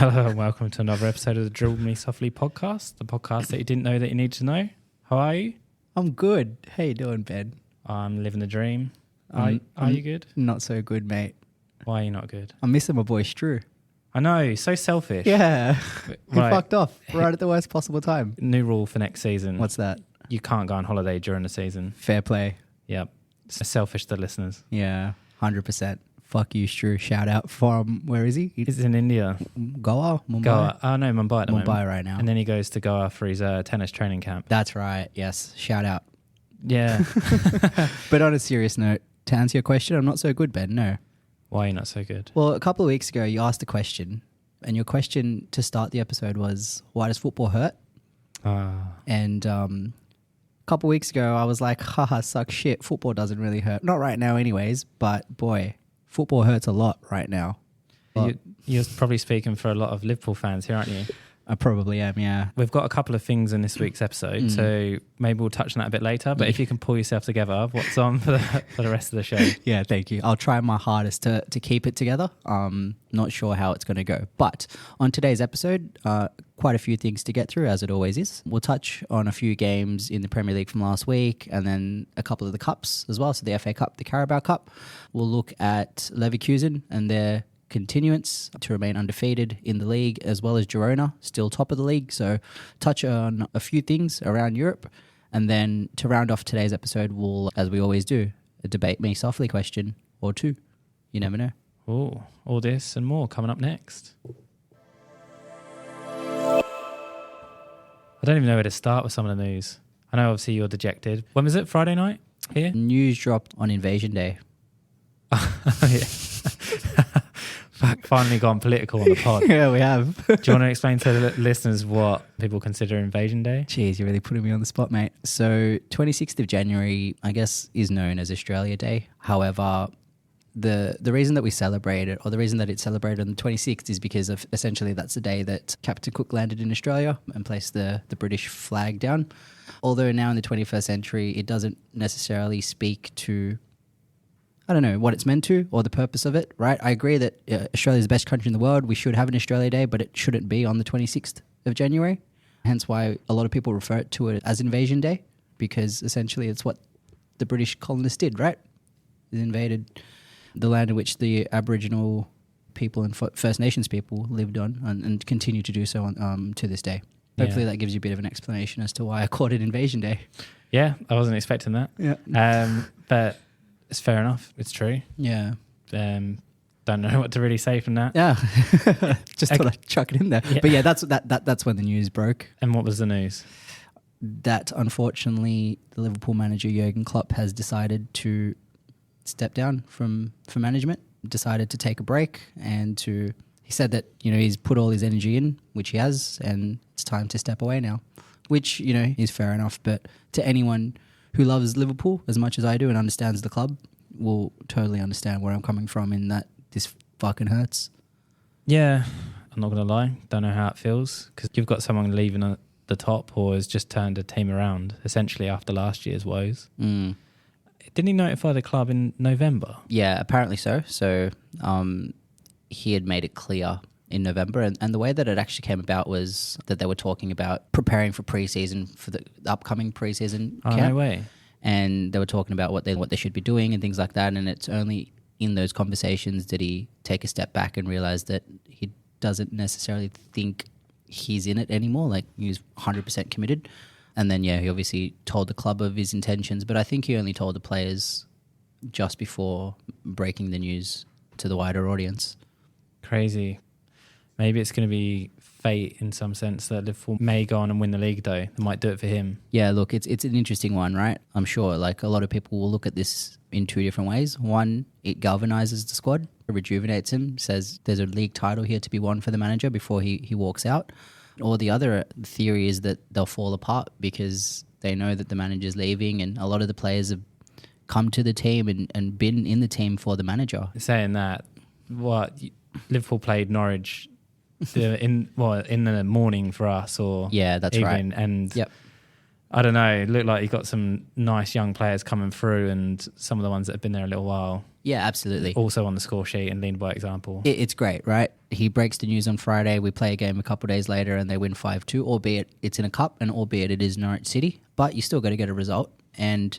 Hello and welcome to another episode of the Dribble Me Softly podcast, the podcast that you didn't know that you need to know. How are you? I'm good. How you doing, Ben? I'm living the dream. Are you good? Not so good, mate. Why are you not good? I'm missing my boy Stru. I know, so selfish. Yeah. He Right. fucked off right at the worst possible time. New rule for next season. What's that? You can't go on holiday during the season. Fair play. Yep. It's selfish to listeners. Yeah, 100%. Fuck you, Stru. Shout out from, where is he? He's in India. Goa? Mumbai? Goa. Oh no, Mumbai at the moment. Mumbai right now. And then he goes to Goa for his tennis training camp. That's right. Yes. Shout out. Yeah. But on a serious note, to answer your question, I'm not so good, Ben. No. Why are you not so good? Well, a couple of weeks ago, you asked a question, and your question to start the episode was, why does football hurt? And a couple of weeks ago, I was like, haha, suck shit. Football doesn't really hurt. Not right now anyways, but boy, football hurts a lot right now. You're probably speaking for a lot of Liverpool fans here, aren't you? I probably am, yeah. We've got a couple of things in this week's episode, so maybe we'll touch on that a bit later. But if you can pull yourself together, what's on for the rest of the show? Yeah, thank you. I'll try my hardest to keep it together. Not sure how it's going to go. But on today's episode, quite a few things to get through, as it always is. We'll touch on a few games in the Premier League from last week, and then a couple of the cups as well. So the FA Cup, the Carabao Cup. We'll look at Leverkusen and their continuance to remain undefeated in the league, as well as Girona, still top of the league. So touch on a few things around Europe. And then to round off today's episode, we'll, as we always do, a Debate Me Softly question or two. You never know. Oh, all this and more coming up next. I don't even know where to start with some of the news. I know obviously you're dejected. When was it? Friday night here? News dropped on Invasion Day. Yeah. Finally gone political on the pod. Yeah, we have. Do you want to explain to the listeners what people consider Invasion Day? Jeez, you're really putting me on the spot, mate. So 26th of January, I guess, is known as Australia Day. However, the reason that we celebrate it, or the reason that it's celebrated on the 26th, is because of essentially that's the day that Captain Cook landed in Australia and placed the British flag down. Although now in the 21st century, it doesn't necessarily speak to, I don't know what it's meant to or the purpose of it, right? I agree that Australia is the best country in the world. We should have an Australia Day, but it shouldn't be on the 26th of January. Hence why a lot of people refer to it as Invasion Day, because essentially it's what the British colonists did, right? They invaded the land in which the Aboriginal people and First Nations people lived on and continue to do so on, to this day. Hopefully that gives you a bit of an explanation as to why I called it Invasion Day. Yeah, I wasn't expecting that. Yeah. But it's fair enough. It's true. Yeah. Don't know what to really say from that. Yeah. Just thought I'd chuck it in there. Yeah. But yeah, that's when the news broke. And what was the news? That unfortunately the Liverpool manager Jurgen Klopp has decided to step down from management, decided to take a break, and he said that, he's put all his energy in, which he has, and it's time to step away now, which, is fair enough. But to anyone who loves Liverpool as much as I do and understands the club will totally understand where I'm coming from in that this fucking hurts. Yeah, I'm not going to lie. Don't know how it feels, because you've got someone leaving at the top or has just turned a team around, essentially after last year's woes. Didn't he notify the club in November? Yeah, apparently so. So he had made it clear in November, and the way that it actually came about was that they were talking about preparing for pre-season, for the upcoming pre-season camp. No way. And they were talking about what they should be doing and things like that, and it's only in those conversations did he take a step back and realize that he doesn't necessarily think he's in it anymore, like he was 100% committed. And then, he obviously told the club of his intentions, but I think he only told the players just before breaking the news to the wider audience. Crazy. Maybe it's going to be fate in some sense that Liverpool may go on and win the league, though. They might do it for him. Yeah, look, it's an interesting one, right? I'm sure like a lot of people will look at this in two different ways. One, it galvanizes the squad, it rejuvenates him, says there's a league title here to be won for the manager before he walks out. Or the other theory is that they'll fall apart because they know that the manager's leaving, and a lot of the players have come to the team and been in the team for the manager. Saying that, Liverpool played Norwich in the morning for us, or that's evening, right. And yep. I don't know, it looked like you got some nice young players coming through, and some of the ones that have been there a little while Yeah, absolutely. Also on the score sheet and lead by example. It's great, right? He breaks the news on Friday. We play a game a couple of days later and they win 5-2, albeit it's in a cup and albeit it is Norwich City. But you still got to get a result. And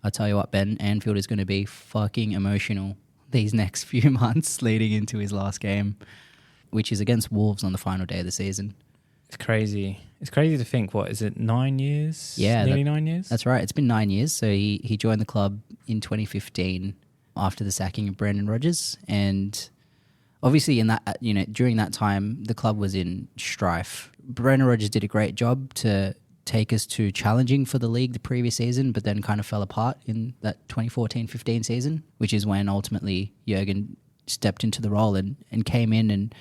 I'll tell you what, Ben, Anfield is going to be fucking emotional these next few months leading into his last game, which is against Wolves on the final day of the season. It's crazy. It's crazy to think, what, is it 9 years? Yeah. Nearly 9 years? That's right. It's been 9 years. So he joined the club in 2015 after the sacking of Brendan Rodgers. And obviously in that, during that time, the club was in strife. Brendan Rodgers did a great job to take us to challenging for the league the previous season, but then kind of fell apart in that 2014-15 season, which is when ultimately Jurgen stepped into the role and came in and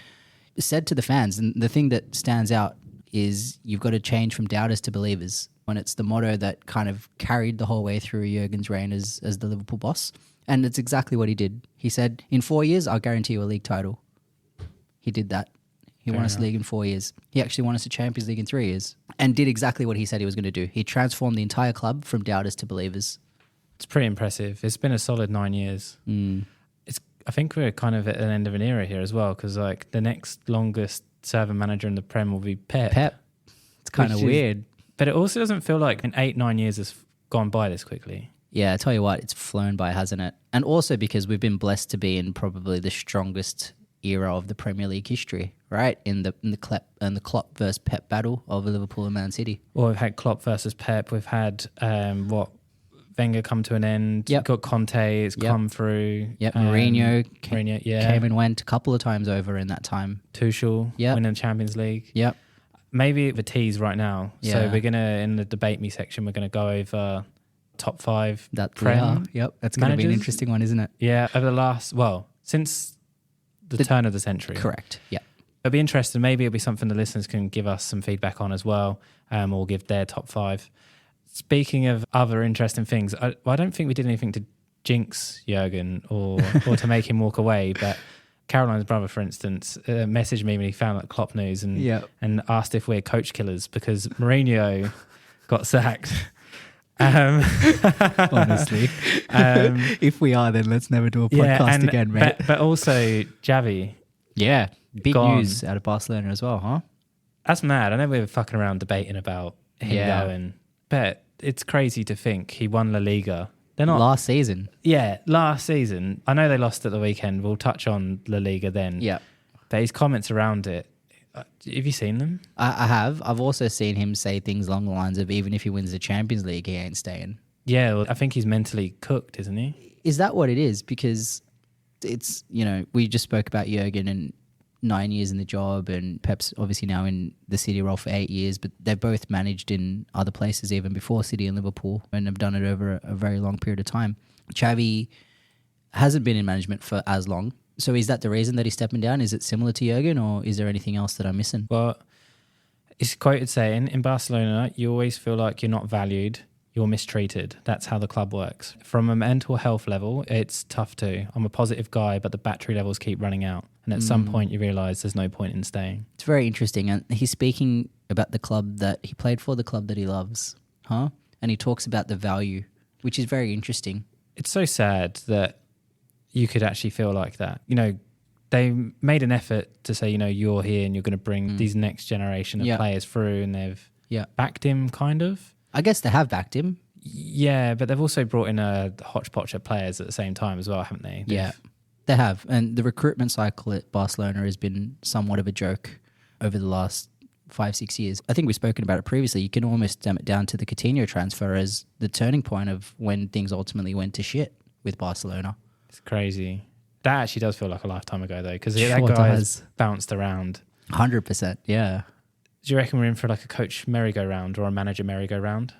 said to the fans, and the thing that stands out is you've got to change from doubters to believers, when it's the motto that kind of carried the whole way through Jurgen's reign as the Liverpool boss. And it's exactly what he did. He said, in 4 years, I'll guarantee you a league title. He did that. He won us a league in 4 years. He actually won us a Champions League in 3 years and did exactly what he said he was going to do. He transformed the entire club from doubters to believers. It's pretty impressive. It's been a solid 9 years. I think we're kind of at an end of an era here as well, because like the next longest serving manager in the Prem will be Pep. It's kind of weird. But it also doesn't feel like 8-9 years has gone by this quickly. Yeah, I tell you what, it's flown by, hasn't it? And also because we've been blessed to be in probably the strongest era of the Premier League history, right? In the Klopp versus Pep battle of Liverpool and Man City. Well, we've had Klopp versus Pep. We've had Wenger come to an end. Yep. We've got Conte. It's come through. Yep. Mourinho came and went a couple of times over in that time. Tuchel winning the Champions League. Yep. Maybe the tease right now. Yeah. So we're gonna, in the debate me section, we're gonna go over top 5 Prem. Yep. That's going to be an interesting one, isn't it? Yeah. Over the last, since the turn of the century. Correct. Yeah. It'll be interesting. Maybe it'll be something the listeners can give us some feedback on as well, or give their top 5. Speaking of other interesting things, I don't think we did anything to jinx Jurgen or to make him walk away, but Caroline's brother, for instance, messaged me when he found that Klopp news and asked if we're coach killers because Mourinho got sacked. Honestly, if we are, then let's never do a podcast again, mate. But also Xavi. Yeah, big news out of Barcelona as well, huh? That's mad. I know we were fucking around debating about him going, but it's crazy to think he won La Liga. They're not last season. Yeah, last season. I know they lost at the weekend. We'll touch on La Liga then. Yeah, but his comments around it. Have you seen them? I have. I've also seen him say things along the lines of, even if he wins the Champions League, he ain't staying. Yeah, well, I think he's mentally cooked, isn't he? Is that what it is? Because it's, we just spoke about Jurgen and 9 years in the job, and Pep's obviously now in the City role for 8 years, but they've both managed in other places even before City and Liverpool and have done it over a very long period of time. Xavi hasn't been in management for as long. So is that the reason that he's stepping down? Is it similar to Jurgen, or is there anything else that I'm missing? Well, it's quoted saying, in Barcelona, you always feel like you're not valued, you're mistreated. That's how the club works. From a mental health level, it's tough too. I'm a positive guy, but the battery levels keep running out. And at some point, you realise there's no point in staying. It's very interesting. And he's speaking about the club that he played for, the club that he loves. And he talks about the value, which is very interesting. It's so sad that you could actually feel like that. They made an effort to say, you're here and you're going to bring these next generation of players through, and they've backed him, kind of. I guess they have backed him. Yeah, but they've also brought in a hodgepodge of players at the same time as well, haven't they? They have. And the recruitment cycle at Barcelona has been somewhat of a joke over the last 5-6 years. I think we've spoken about it previously. You can almost dumb it down to the Coutinho transfer as the turning point of when things ultimately went to shit with Barcelona. It's crazy. That actually does feel like a lifetime ago, though, because that guy has bounced around. 100%, yeah. Do you reckon we're in for like a coach merry-go-round or a manager merry-go-round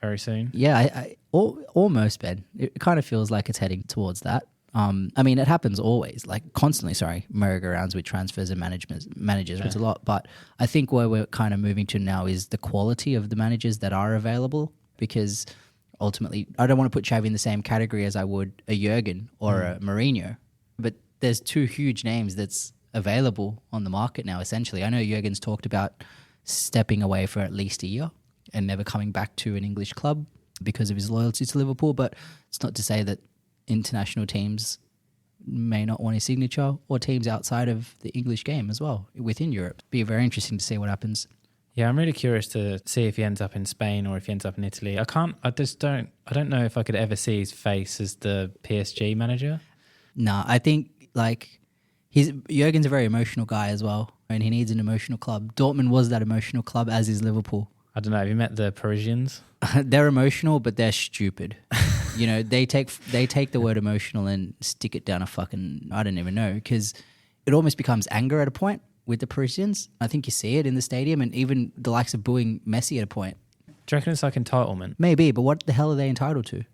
very soon? Yeah, almost, Ben. It kind of feels like it's heading towards that. It happens always, like constantly, merry-go-rounds with transfers and managers. It's a lot. But I think where we're kind of moving to now is the quality of the managers that are available, because ultimately, I don't want to put Xavi in the same category as I would a Jurgen or a Mourinho, but there's two huge names that's available on the market now, essentially. I know Jurgen's talked about stepping away for at least a year and never coming back to an English club because of his loyalty to Liverpool, but it's not to say that international teams may not want his signature, or teams outside of the English game as well within Europe. Be very interesting to see what happens. Yeah, I'm really curious to see if he ends up in Spain or if he ends up in Italy. I don't know if I could ever see his face as the PSG manager. Nah, I think like Jurgen's a very emotional guy as well, and he needs an emotional club. Dortmund was that emotional club, as is Liverpool. I don't know. Have you met the Parisians? They're emotional, but they're stupid. You know, they take the word emotional and stick it down a fucking, I don't even know, because it almost becomes anger at a point with the Parisians. I think you see it in the stadium, and even the likes of booing Messi at a point. Do you reckon it's like entitlement? Maybe, but what the hell are they entitled to?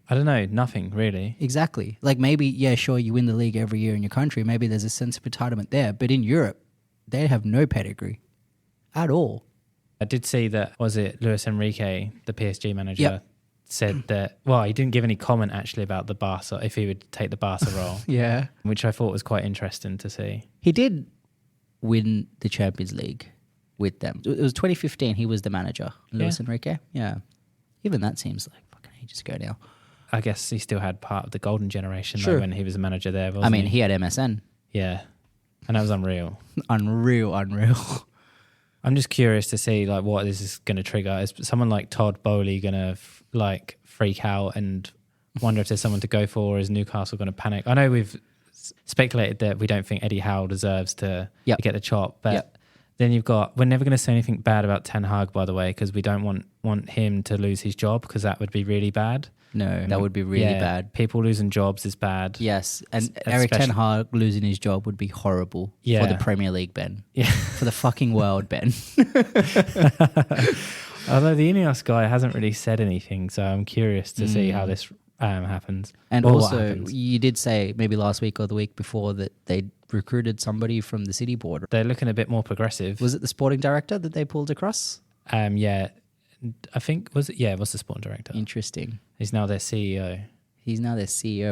I don't know. Nothing, really. Exactly. Like maybe, yeah, sure, you win the league every year in your country. Maybe there's a sense of entitlement there. But in Europe, they have no pedigree at all. I did see that, was it Luis Enrique, the PSG manager, said that, well, he didn't give any comment actually about the Barca, if he would take the Barca role. Yeah. Which I thought was quite interesting to see. He did win the Champions League with them. It was 2015, he was the manager, Luis Enrique. Yeah. Even that seems like fucking ages ago now. I guess he still had part of the golden generation Sure. though, when he was a manager there, wasn't I mean, he had MSN. Yeah. And that was unreal. Unreal. I'm just curious to see like what this is going to trigger. Is someone like Todd Bowley going to like freak out and wonder if there's someone to go for, or is Newcastle going to panic? I know we've speculated that we don't think Eddie Howe deserves to get the chop, but then we're never going to say anything bad about Ten Hag, by the way, because we don't want him to lose his job, because that would be really bad. No, that would be really bad. People losing jobs is bad. Yes, and Eric Ten Hag losing his job would be horrible for the Premier League, Ben. Yeah. For the fucking world, Ben. Although the Ineos guy hasn't really said anything, so I'm curious to see how this happens. And also, you did say maybe last week or the week before that they recruited somebody from the City board. They're looking a bit more progressive. Was it the sporting director that they pulled across? Yeah. I think, was it? Yeah, it was the sporting director. Interesting. He's now their CEO.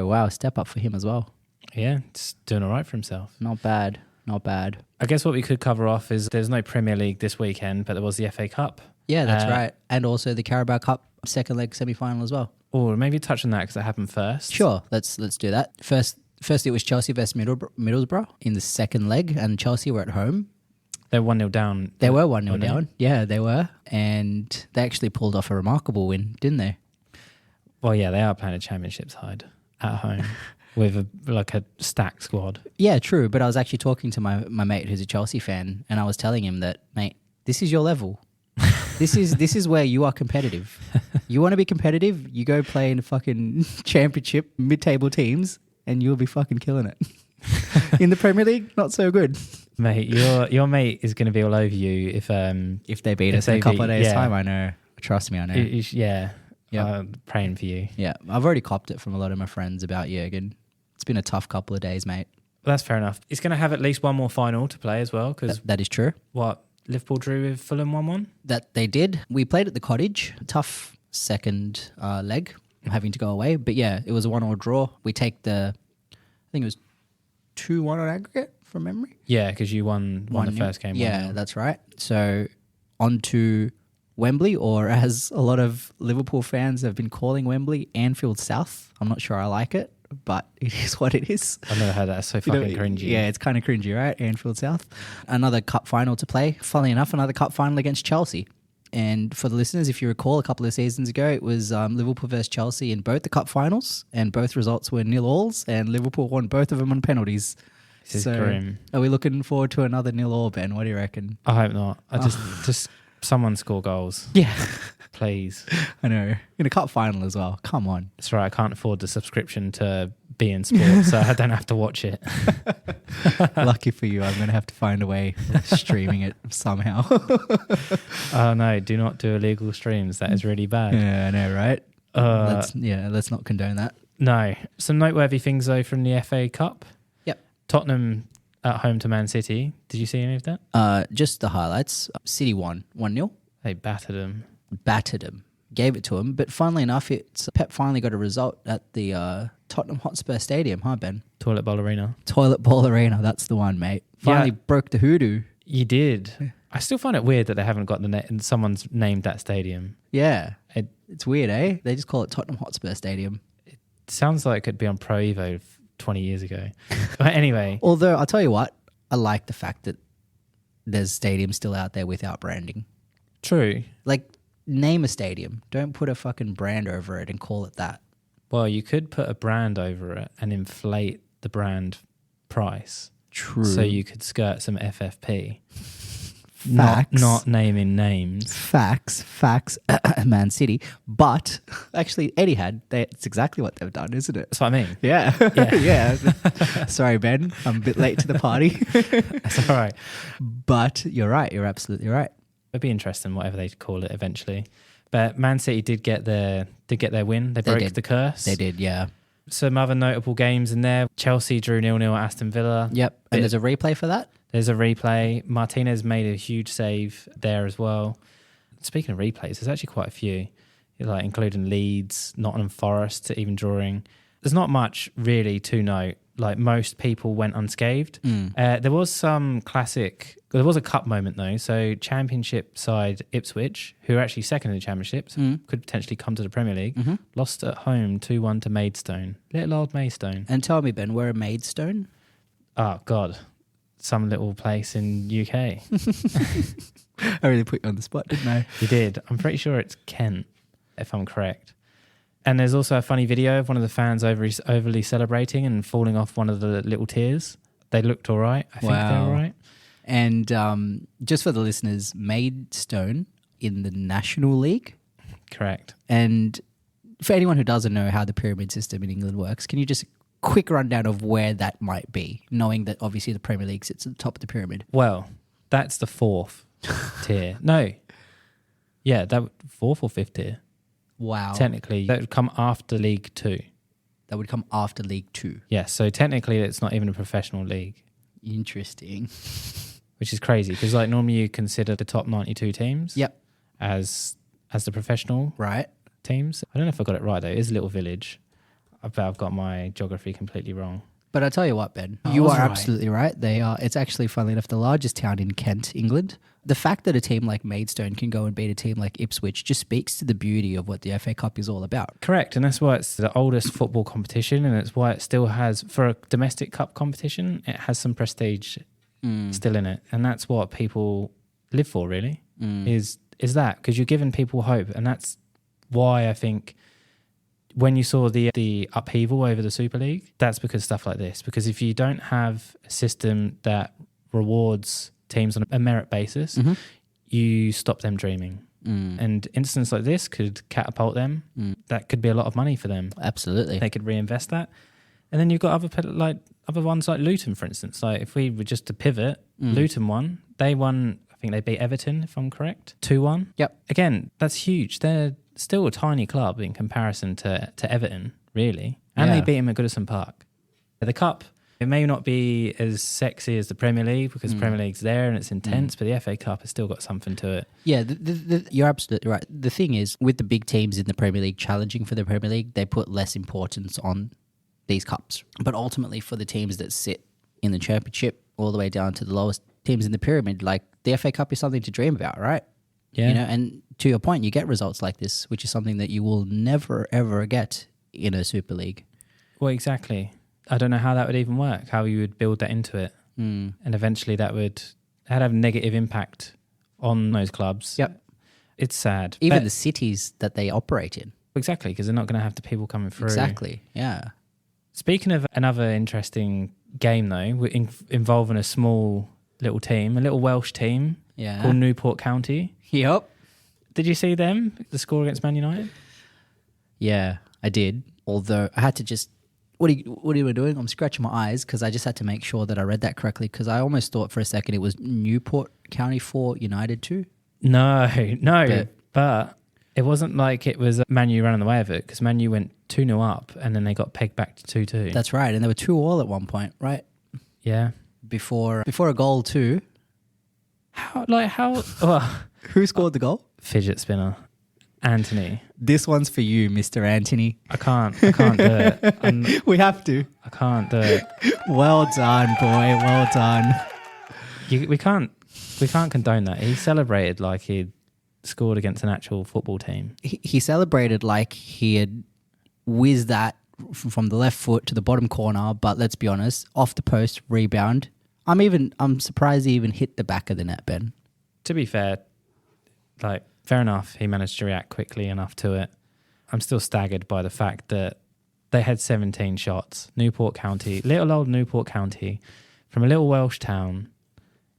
Wow, step up for him as well. Yeah, just doing all right for himself. Not bad. I guess what we could cover off is there's no Premier League this weekend, but there was the FA Cup. Yeah, that's right. And also the Carabao Cup second leg semi-final as well. Or maybe touch on that because that happened first. Sure, let's do that. First it was Chelsea versus Middlesbrough in the second leg, and Chelsea were at home. They were 1-0 down. They were 1-0 down. Yeah, they were. And they actually pulled off a remarkable win, didn't they? Well, yeah, they are playing a championship side at home with a stacked squad. Yeah, true. But I was actually talking to my mate who's a Chelsea fan, and I was telling him that, mate, this is your level. This is where you are competitive. You want to be competitive, you go play in fucking championship mid-table teams, and you'll be fucking killing it. In the Premier League, not so good. Mate, your mate is going to be all over you if they beat us in a couple of days' time. I know. Trust me, I know. Yeah. I'm praying for you. Yeah, I've already copped it from a lot of my friends about Jurgen. It's been a tough couple of days, mate. Well, that's fair enough. He's going to have at least one more final to play as well. Cause that is true. What, Liverpool drew with Fulham 1-1? That they did. We played at the Cottage. Tough second leg, having to go away. But yeah, it was a 1-1 draw. We take I think it was 2-1 on aggregate from memory. Yeah, because you won the first game. Yeah, 1-0. That's right. So on to Wembley, or as a lot of Liverpool fans have been calling Wembley, Anfield South. I'm not sure I like it, but it is what it is. I've never heard that. It's so fucking cringy. Yeah, it's kind of cringy, right? Anfield South. Another cup final to play. Funnily enough, another cup final against Chelsea. And for the listeners, if you recall, a couple of seasons ago, it was Liverpool versus Chelsea in both the cup finals, and both results were 0-0s, and Liverpool won both of them on penalties. This is grim. Are we looking forward to another 0-0, Ben? What do you reckon? I hope not. Just someone score goals. Yeah. Please. I know. In a cup final as well. Come on. That's right. I can't afford the subscription to beIN Sport, so I don't have to watch it. Lucky for you, I'm going to have to find a way of streaming it somehow. Oh, no. Do not do illegal streams. That is really bad. Yeah, I know, right? Let's not condone that. No. Some noteworthy things, though, from the FA Cup. Yep. Tottenham at home to Man City. Did you see any of that? Just the highlights. City won 1-0. They battered them. Gave it to him. But funnily enough, Pep finally got a result at the Tottenham Hotspur Stadium, huh, Ben? Toilet Bowl Arena. Toilet Bowl Arena, that's the one, mate. Finally broke the hoodoo. You did. I still find it weird that they haven't got someone's named that stadium. Yeah. It's weird, eh? They just call it Tottenham Hotspur Stadium. It sounds like it could be on Pro Evo 20 years ago. But anyway, Although I'll tell you what, I like the fact that there's stadiums still out there without branding. true. Like, name a stadium. Don't put a fucking brand over it and call it that. Well, you could put a brand over it and inflate the brand price. True. So you could skirt some FFP. Facts. Not naming names. Facts, Man City. But actually, Etihad, it's exactly what they've done, isn't it? That's what I mean. Yeah. Yeah. Yeah. Sorry, Ben. I'm a bit late to the party. That's all right. But you're right. You're absolutely right. It'd be interesting, whatever they call it eventually. But Man City did get their win. They broke the curse. They did, yeah. Some other notable games in there. Chelsea drew 0-0 at Aston Villa. Yep. And there's a replay for that? There's a replay. Martinez made a huge save there as well. Speaking of replays, there's actually quite a few, like including Leeds, Nottingham Forest, even drawing. There's not much really to note. Like most people went unscathed. There was some classic. There was a cup moment though. So Championship side Ipswich, who are actually second in the Championships, could potentially come to the Premier League. Lost at home 2-1 to Maidstone. Little old Maidstone. And tell me, Ben, where are Maidstone? Oh God, some little place in UK. I really put you on the spot, didn't I? You did. I'm pretty sure it's Kent, if I'm correct. And there's also a funny video of one of the fans overly celebrating and falling off one of the little tiers. They looked all right. I think they're all right. And just for the listeners, Maidstone in the National League. Correct. And for anyone who doesn't know how the pyramid system in England works, can you just quick rundown of where that might be, knowing that obviously the Premier League sits at the top of the pyramid? Well, that's the fourth tier. No. Yeah, that fourth or fifth tier. Wow. Technically, that would come after League 2. That would come after League 2. Yeah, so technically it's not even a professional league. Interesting. Which is crazy because like normally you consider the top 92 teams Yep. as the professional Right. teams. I don't know if I got it right though. It is a little village. I bet I've got my geography completely wrong. But I tell you what, Ben, I you was are right. absolutely right. They are. It's actually, funnily enough, the largest town in Kent, England. The fact that a team like Maidstone can go and beat a team like Ipswich just speaks to the beauty of what the FA Cup is all about. Correct, and that's why it's the oldest football competition, and it's why it still has, for a domestic cup competition, it has some prestige still in it, and that's what people live for. Really, is that because you're giving people hope, and that's why I think. When you saw the upheaval over the Super League, that's because stuff like this. Because if you don't have a system that rewards teams on a merit basis, you stop them dreaming. And incidents like this could catapult them. That could be a lot of money for them. Absolutely. They could reinvest that. And then you've got other ones like Luton, for instance. Like if we were just to pivot, Luton won. They won, I think they beat Everton, if I'm correct, 2-1. Yep. Again, that's huge. They're still a tiny club in comparison to Everton, really. And they beat him at Goodison Park. The Cup, it may not be as sexy as the Premier League because the Premier League's there and it's intense, but the FA Cup has still got something to it. Yeah, you're absolutely right. The thing is, with the big teams in the Premier League challenging for the Premier League, they put less importance on these cups. But ultimately, for the teams that sit in the Championship all the way down to the lowest teams in the pyramid, like the FA Cup is something to dream about, right? Yeah. You know, and to your point, you get results like this, which is something that you will never, ever get in a Super League. Well, exactly. I don't know how that would even work, how you would build that into it. And eventually that would have a negative impact on those clubs. Yep. It's sad. Even the cities that they operate in. Exactly, because they're not going to have the people coming through. Exactly, yeah. Speaking of another interesting game, though, involving a small little team, a little Welsh team called Newport County. Yep. Did you see them, the score against Man United? Yeah, I did. Although I had to just... What are you doing? I'm scratching my eyes because I just had to make sure that I read that correctly because I almost thought for a second it was Newport County 4, United 2. No. But it wasn't like it was Man U running away with it because Man U went 2-0 up and then they got pegged back to 2-2. That's right. And they were 2-2 at one point, right? Yeah. Before a goal too. How? Well, Who scored the goal? fidget spinner. Anthony. This one's for you, Mr. Anthony. I can't do it. We have to. I can't do it. Well done, boy. Well done. We can't condone that. He celebrated like he'd scored against an actual football team. He celebrated like he had whizzed that from the left foot to the bottom corner, but let's be honest, off the post, rebound. I'm surprised he even hit the back of the net, Ben. To be fair, like, fair enough, he managed to react quickly enough to it. I'm still staggered by the fact that they had 17 shots. Newport County, little old Newport County, from a little Welsh town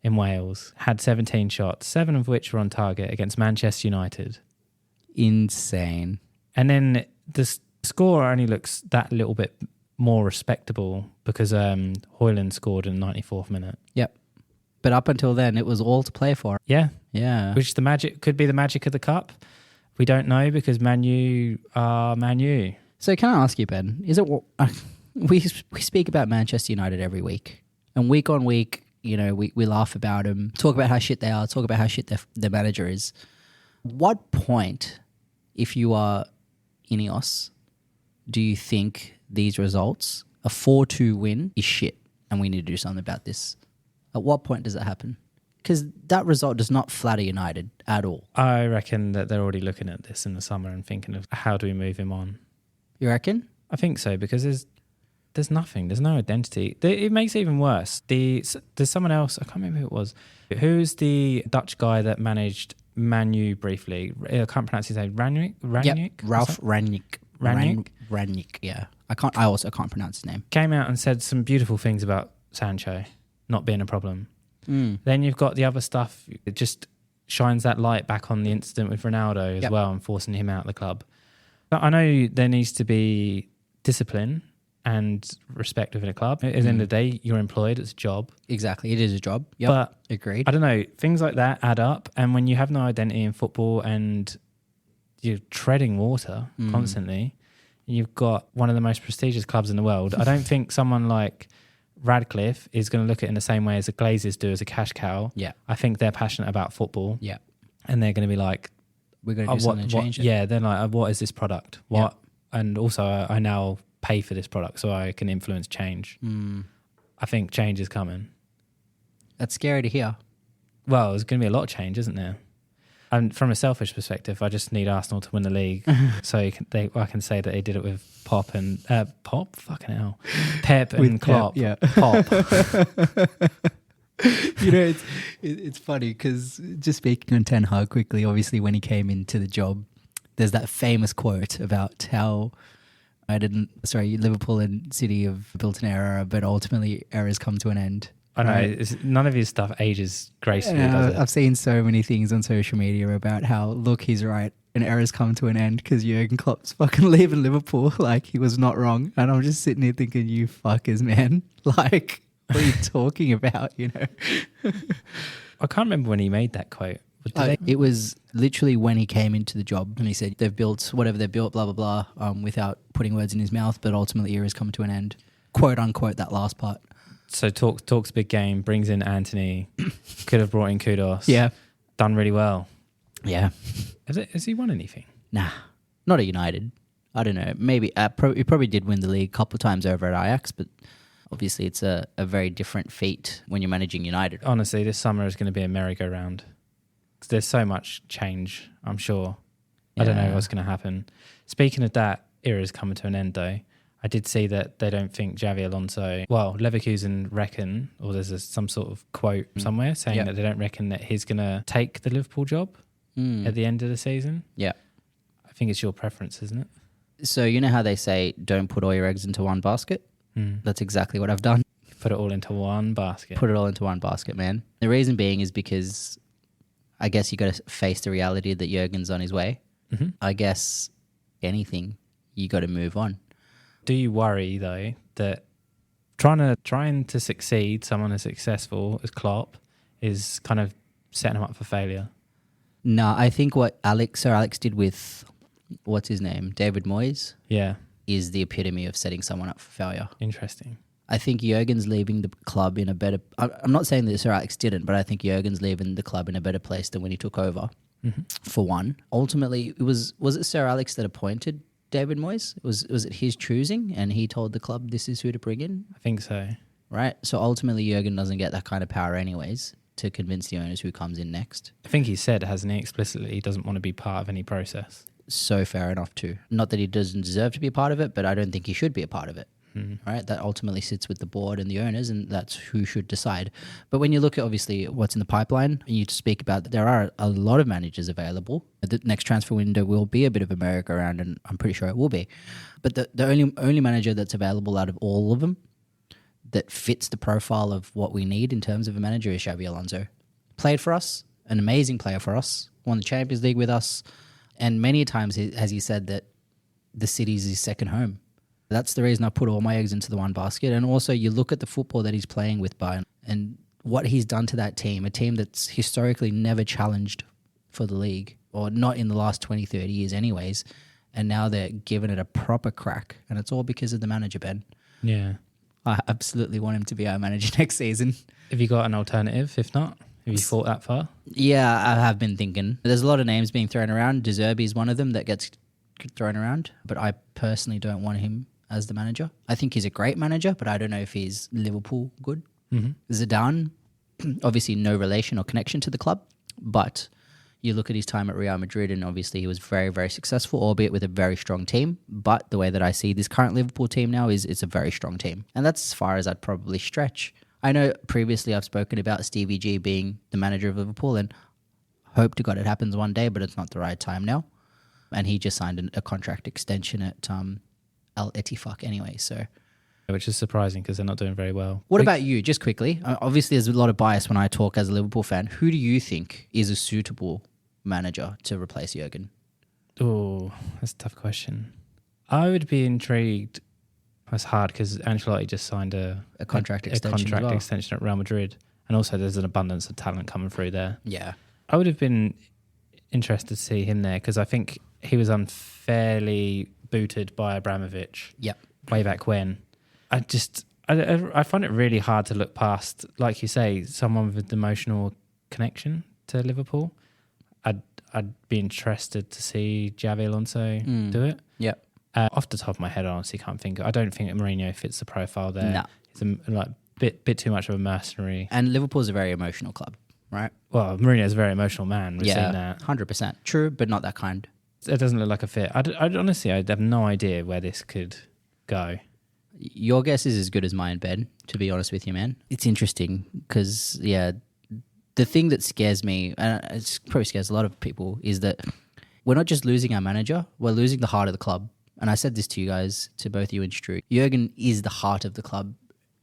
in Wales, had 17 shots, 7 of which were on target against Manchester United. Insane. And then the score only looks that little bit more respectable because Hoyland scored in the 94th minute. Yep. But up until then, it was all to play for. Yeah. Yeah. Which could be the magic of the cup. We don't know because Man U are Man U. So can I ask you, Ben, is it we speak about Manchester United every week, and week on week, you know, we laugh about them, talk about how shit they are, talk about how shit their manager is. What point, if you are Ineos, do you think these results, a 4-2 win, is shit and we need to do something about this? At what point does that happen? Because that result does not flatter United at all. I reckon that they're already looking at this in the summer and thinking of how do we move him on. You reckon? I think so, because there's nothing. There's no identity. It makes it even worse. There's someone else, I can't remember who it was. Who's the Dutch guy that managed Man U briefly? I can't pronounce his name. Rangnick? Yep. Ralph Rangnick. Rangnick, yeah. I also can't pronounce his name. Came out and said some beautiful things about Sancho not being a problem. Then you've got the other stuff. It just shines that light back on the incident with Ronaldo as well and forcing him out of the club. But I know there needs to be discipline and respect within a club. At the end of the day, you're employed. It's a job. Exactly. It is a job. Yep. But agreed. I don't know. Things like that add up. And when you have no identity in football and you're treading water constantly, you've got one of the most prestigious clubs in the world. I don't think someone like Radcliffe is going to look at it in the same way as the Glazers do as a cash cow. Yeah. I think they're passionate about football. Yeah. And they're going to be like, we're going to do something to change it. Yeah, they're like, what is this product? What? Yeah. And also, I now pay for this product so I can influence change. I think change is coming. That's scary to hear. Well, there's going to be a lot of change, isn't there? And from a selfish perspective, I just need Arsenal to win the league so I can say that they did it with Pep and Klopp. Yeah. Pop. You know, it's funny because just speaking on Ten Hag quickly, obviously when he came into the job, there's that famous quote about how Liverpool and City have built an era, but ultimately eras come to an end. I know, none of his stuff ages gracefully, does it? I've seen so many things on social media about how, look, he's right, an era's come to an end because Jurgen Klopp's fucking leaving Liverpool. Like, he was not wrong. And I'm just sitting here thinking, you fuckers, man. Like, what are you talking about, you know? I can't remember when he made that quote. It was literally when he came into the job and he said, they've built whatever they've built, blah, blah, blah, without putting words in his mouth, but ultimately era's come to an end. Quote, unquote, that last part. So talks big game, brings in Anthony, could have brought in Kudos. Yeah. Done really well. Yeah. Has he won anything? Nah, not at United. I don't know. Maybe he probably did win the league a couple of times over at Ajax, but obviously it's a very different feat when you're managing United. Honestly, this summer is going to be a merry-go-round. There's so much change, I'm sure. I don't know what's going to happen. Speaking of that, era's coming to an end, though. I did see that they don't think Xavi Alonso... Well, Leverkusen reckon, or there's some sort of quote somewhere saying that they don't reckon that he's going to take the Liverpool job at the end of the season. Yeah. I think it's your preference, isn't it? So you know how they say, don't put all your eggs into one basket? That's exactly what I've done. Put it all into one basket. Put it all into one basket, man. The reason being is because I guess you got to face the reality that Jurgen's on his way. I guess anything, you got to move on. Do you worry, though, that trying to succeed someone as successful as Klopp is kind of setting him up for failure? No, I think what Sir Alex did with, what's his name, David Moyes, is the epitome of setting someone up for failure. Interesting. I think Jurgen's leaving the club in a better... I'm not saying that Sir Alex didn't, but I think Jurgen's leaving the club in a better place than when he took over, for one. Ultimately, was it Sir Alex that appointed David Moyes? Was it his choosing and he told the club this is who to bring in? I think so. Right? So ultimately Jurgen doesn't get that kind of power anyways to convince the owners who comes in next. I think he said, hasn't he, explicitly, he doesn't want to be part of any process. so fair enough too. Not that he doesn't deserve to be a part of it, but I don't think he should be a part of it. Right? That ultimately sits with the board and the owners, and that's who should decide. But when you look at obviously what's in the pipeline, and you speak about there are a lot of managers available. The next transfer window will be a bit of a merry-go-round, and I'm pretty sure it will be. But the only manager that's available out of all of them that fits the profile of what we need in terms of a manager is Xabi Alonso. Played for us, an amazing player for us, won the Champions League with us, and many times has he said that the city's his second home. That's the reason I put all my eggs into the one basket. And also you look at the football that he's playing with Bayern and what he's done to that team, a team that's historically never challenged for the league, or not in the last 20, 30 years anyways, and now they're giving it a proper crack. And it's all because of the manager, Ben. Yeah. I absolutely want him to be our manager next season. Have you got an alternative? If not, have you thought that far? Yeah, I have been thinking. There's a lot of names being thrown around. De Zerbi is one of them that gets thrown around, but I personally don't want him as the manager. I think he's a great manager, but I don't know if he's Liverpool good. Zidane, obviously no relation or connection to the club, but you look at his time at Real Madrid and obviously he was very, very successful, albeit with a very strong team. But the way that I see this current Liverpool team now is it's a very strong team. And that's as far as I'd probably stretch. I know previously I've spoken about Stevie G being the manager of Liverpool and hope to God it happens one day, but it's not the right time now. And he just signed a contract extension at Al Ettifaq anyway, so... Which is surprising because they're not doing very well. What about you, just quickly? Obviously, there's a lot of bias when I talk as a Liverpool fan. Who do you think is a suitable manager to replace Jurgen? Oh, that's a tough question. I would be intrigued. That's hard because Ancelotti just signed a contract extension extension at Real Madrid. And also there's an abundance of talent coming through there. Yeah. I would have been interested to see him there because I think he was unfairly booted by Abramovich way back when. I find it really hard to look past, like you say, someone with an emotional connection to Liverpool. I'd be interested to see Xabi Alonso do it. Yeah. Off the top of my head, I honestly can't think. I don't think Mourinho fits the profile there. No. He's a bit too much of a mercenary. And Liverpool's a very emotional club, right? Well, Mourinho's a very emotional man. We've seen that. 100%. True, but not that kind. It doesn't look like a fit. I'd honestly have no idea where this could go. Your guess is as good as mine, Ben, to be honest with you, man. It's interesting because, the thing that scares me, and it probably scares a lot of people, is that we're not just losing our manager, we're losing the heart of the club. And I said this to you guys, to both you and Stru. Jurgen is the heart of the club,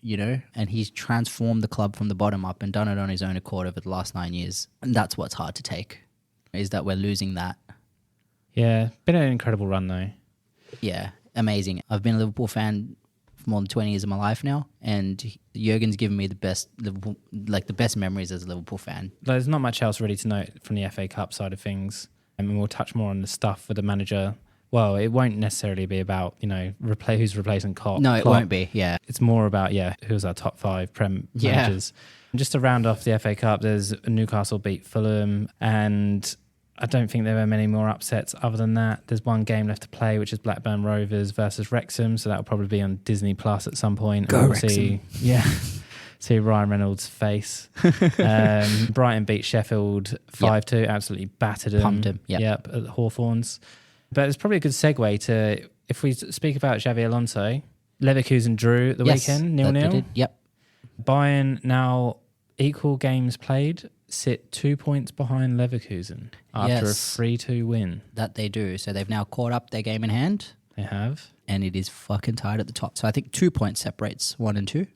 and he's transformed the club from the bottom up and done it on his own accord over the last 9 years. And that's what's hard to take, is that we're losing that. Yeah, been an incredible run though. Yeah, amazing. I've been a Liverpool fan for more than 20 years of my life now, and Jurgen's given me the best Liverpool, the best memories as a Liverpool fan. There's not much else really to note from the FA Cup side of things. I mean, we'll touch more on the stuff for the manager. Well, it won't necessarily be about, who's replacing Klopp. No, it won't be, yeah. It's more about, who's our top 5 Prem managers. And just to round off the FA Cup, there's Newcastle beat Fulham, and I don't think there are many more upsets other than that. There's one game left to play, which is Blackburn Rovers versus Wrexham, so that'll probably be on Disney Plus at some point. Go Wrexham. See Ryan Reynolds' face. Brighton beat Sheffield 5-2, absolutely battered them. Pumped him, Yep, at Hawthorns. But it's probably a good segue to, if we speak about Xabi Alonso, Leverkusen drew at the weekend, 0-0. Yep. Bayern now equal games played, sit 2 points behind Leverkusen after a 3-2 win. That they do. So they've now caught up their game in hand. They have. And it is fucking tight at the top. So I think 2 points separates 1 and 2.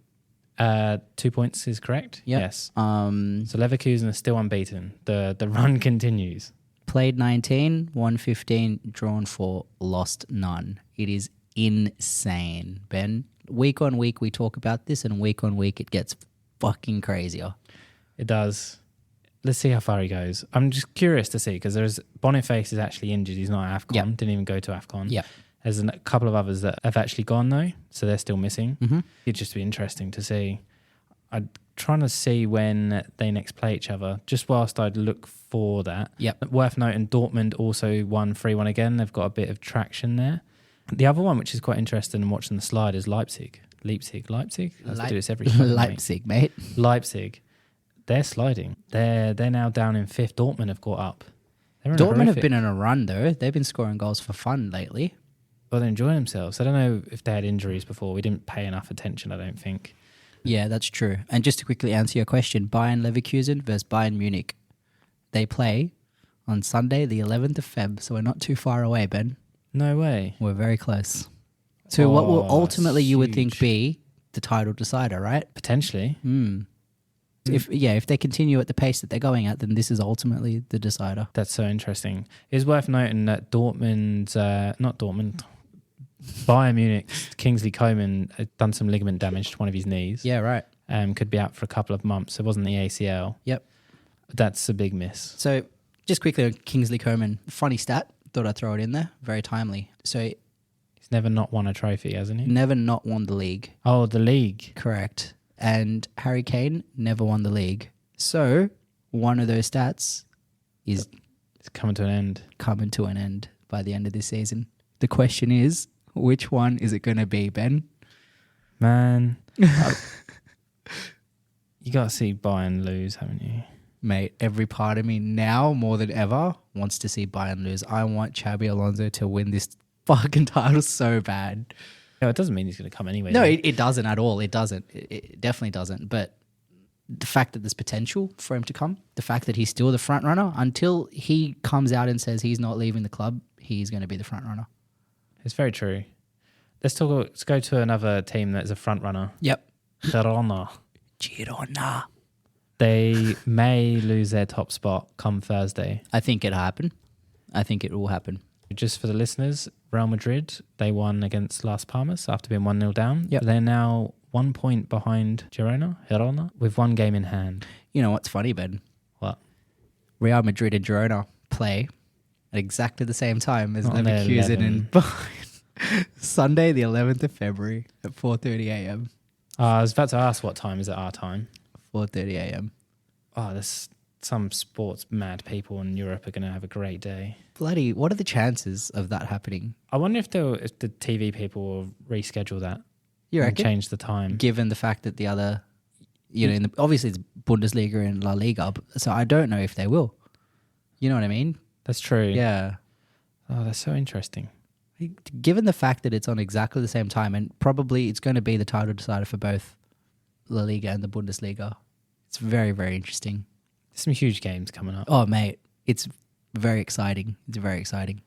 2 points is correct. Yep. Yes. So Leverkusen are still unbeaten. The run continues. Played 19, won 15, drawn 4, lost none. It is insane, Ben. Week on week we talk about this, and week on week it gets fucking crazier. It does. Let's see how far he goes. I'm just curious to see, because Boniface is actually injured. He's not at AFCON. Yep. Didn't even go to AFCON. Yeah. There's a couple of others that have actually gone though, so they're still missing. Mm-hmm. It'd just be interesting to see. I'm trying to see when they next play each other, just whilst I'd look for that. Yep. Worth noting, Dortmund also won 3-1 again. They've got a bit of traction there. The other one, which is quite interesting and watching the slide, is Leipzig. Leipzig? I have to do this every time. Leipzig, mate. Leipzig. They're sliding. They're now down in 5th. Dortmund have got up. Dortmund have been on a run, though. They've been scoring goals for fun lately. Well, they're enjoying themselves. I don't know if they had injuries before. We didn't pay enough attention, I don't think. Yeah, that's true. And just to quickly answer your question, Bayern Leverkusen versus Bayern Munich. They play on Sunday, the 11th of Feb, so we're not too far away, Ben. No way. We're very close. So what will ultimately you would think be the title decider, right? Potentially. If they continue at the pace that they're going at, then this is ultimately the decider. That's so interesting. It's worth noting that Bayern Munich's Kingsley Coman had done some ligament damage to one of his knees. Yeah, right. Could be out for a couple of months. It wasn't the ACL. Yep. That's a big miss. So just quickly on Kingsley Coman, funny stat, thought I'd throw it in there, very timely. So he's never not won a trophy, hasn't he? Never not won the league. Oh, the league. Correct. And Harry Kane never won the league. So one of those stats is it's coming to an end. Coming to an end by the end of this season. The question is, which one is it going to be, Ben? Man, you got to see Bayern lose, haven't you? Mate, every part of me now more than ever wants to see Bayern lose. I want Xabi Alonso to win this fucking title so bad. No, it doesn't mean he's going to come anyway. No, it doesn't at all. It doesn't. It definitely doesn't. But the fact that there's potential for him to come, the fact that he's still the front runner, until he comes out and says he's not leaving the club, he's going to be the front runner. It's very true. Let's go to another team that's a front runner. Yep. Girona. They may lose their top spot come Thursday. I think it'll happen. I think it will happen. Just for the listeners, Real Madrid, they won against Las Palmas after being 1-0 down. Yep. They're now 1 point behind Girona, with one game in hand. You know what's funny, Ben? What? Real Madrid and Girona play at exactly the same time as Leverkusen and Bayern. Sunday, the 11th of February at 4:30 a.m. I was about to ask what time is it our time? 4:30 a.m. Oh, there's some sports mad people in Europe are going to have a great day. Bloody, what are the chances of that happening? I wonder if the TV people will reschedule that. You reckon? And change the time. Given the fact that the other, obviously it's Bundesliga and La Liga, so I don't know if they will. You know what I mean? That's true. Yeah. Oh, that's so interesting. Given the fact that it's on exactly the same time, and probably it's going to be the title decider for both La Liga and the Bundesliga, it's very, very interesting. There's some huge games coming up. Oh, mate, it's very exciting. It's very exciting.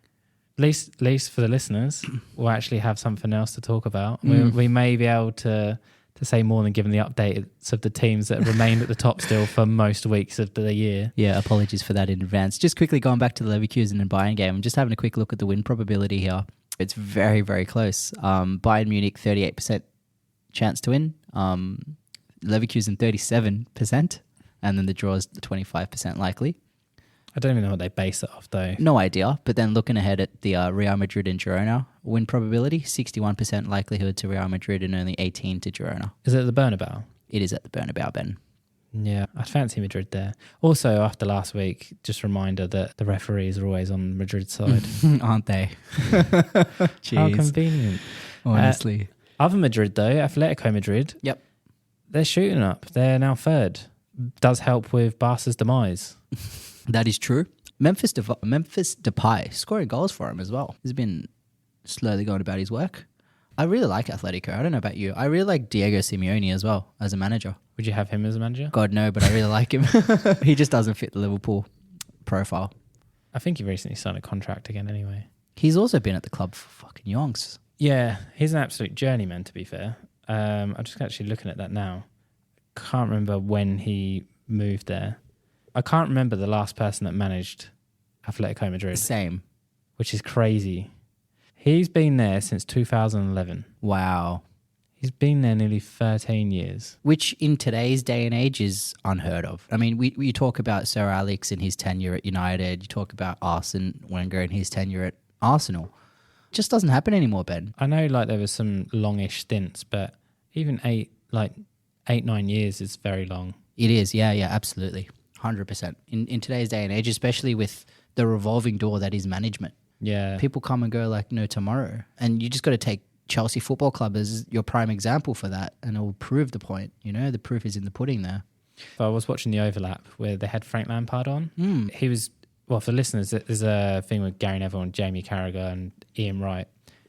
At least for the listeners, we'll actually have something else to talk about. We may be able to say more than giving the updates of the teams that remained at the top still for most weeks of the year. Yeah, apologies for that in advance. Just quickly going back to the Leverkusen and Bayern game, I'm just having a quick look at the win probability here. It's very, very close. Bayern Munich, 38% chance to win. Leverkusen, 37%. And then the draw is 25% likely. I don't even know what they base it off, though. No idea. But then looking ahead at the Real Madrid and Girona win probability, 61% likelihood to Real Madrid and only 18 to Girona. Is it at the Bernabeu? It is at the Bernabeu, Ben. Yeah, I fancy Madrid there. Also, after last week, just a reminder that the referees are always on Madrid's side. Aren't they? Jeez. How convenient. Honestly. Other Madrid, though, Atletico Madrid. Yep. They're shooting up. They're now third. Does help with Barca's demise. That is true. Memphis Depay scoring goals for him as well. He's been slowly going about his work. I really like Atletico. I don't know about you. I really like Diego Simeone as well as a manager. Would you have him as a manager? God, no, but I really like him. He just doesn't fit the Liverpool profile. I think he recently signed a contract again anyway. He's also been at the club for fucking yonks. Yeah, he's an absolute journeyman, to be fair. I'm just actually looking at that now. Can't remember when he moved there. I can't remember the last person that managed Atletico Madrid. Same. Which is crazy. He's been there since 2011. Wow. He's been there nearly 13 years. Which in today's day and age is unheard of. I mean, we talk about Sir Alex and his tenure at United. You talk about Arsene Wenger and his tenure at Arsenal. It just doesn't happen anymore, Ben. I know there was some longish stints, but even 8-9 years is very long. It is, yeah, absolutely. 100%. In today's day and age, especially with the revolving door that is management. Yeah. People come and go like no tomorrow. And you just got to take Chelsea Football Club as your prime example for that, and it will prove the point. The proof is in the pudding there. So I was watching the overlap where they had Frank Lampard on. He was well, for listeners, there's a thing with Gary Neville and Jamie Carragher and Ian Wright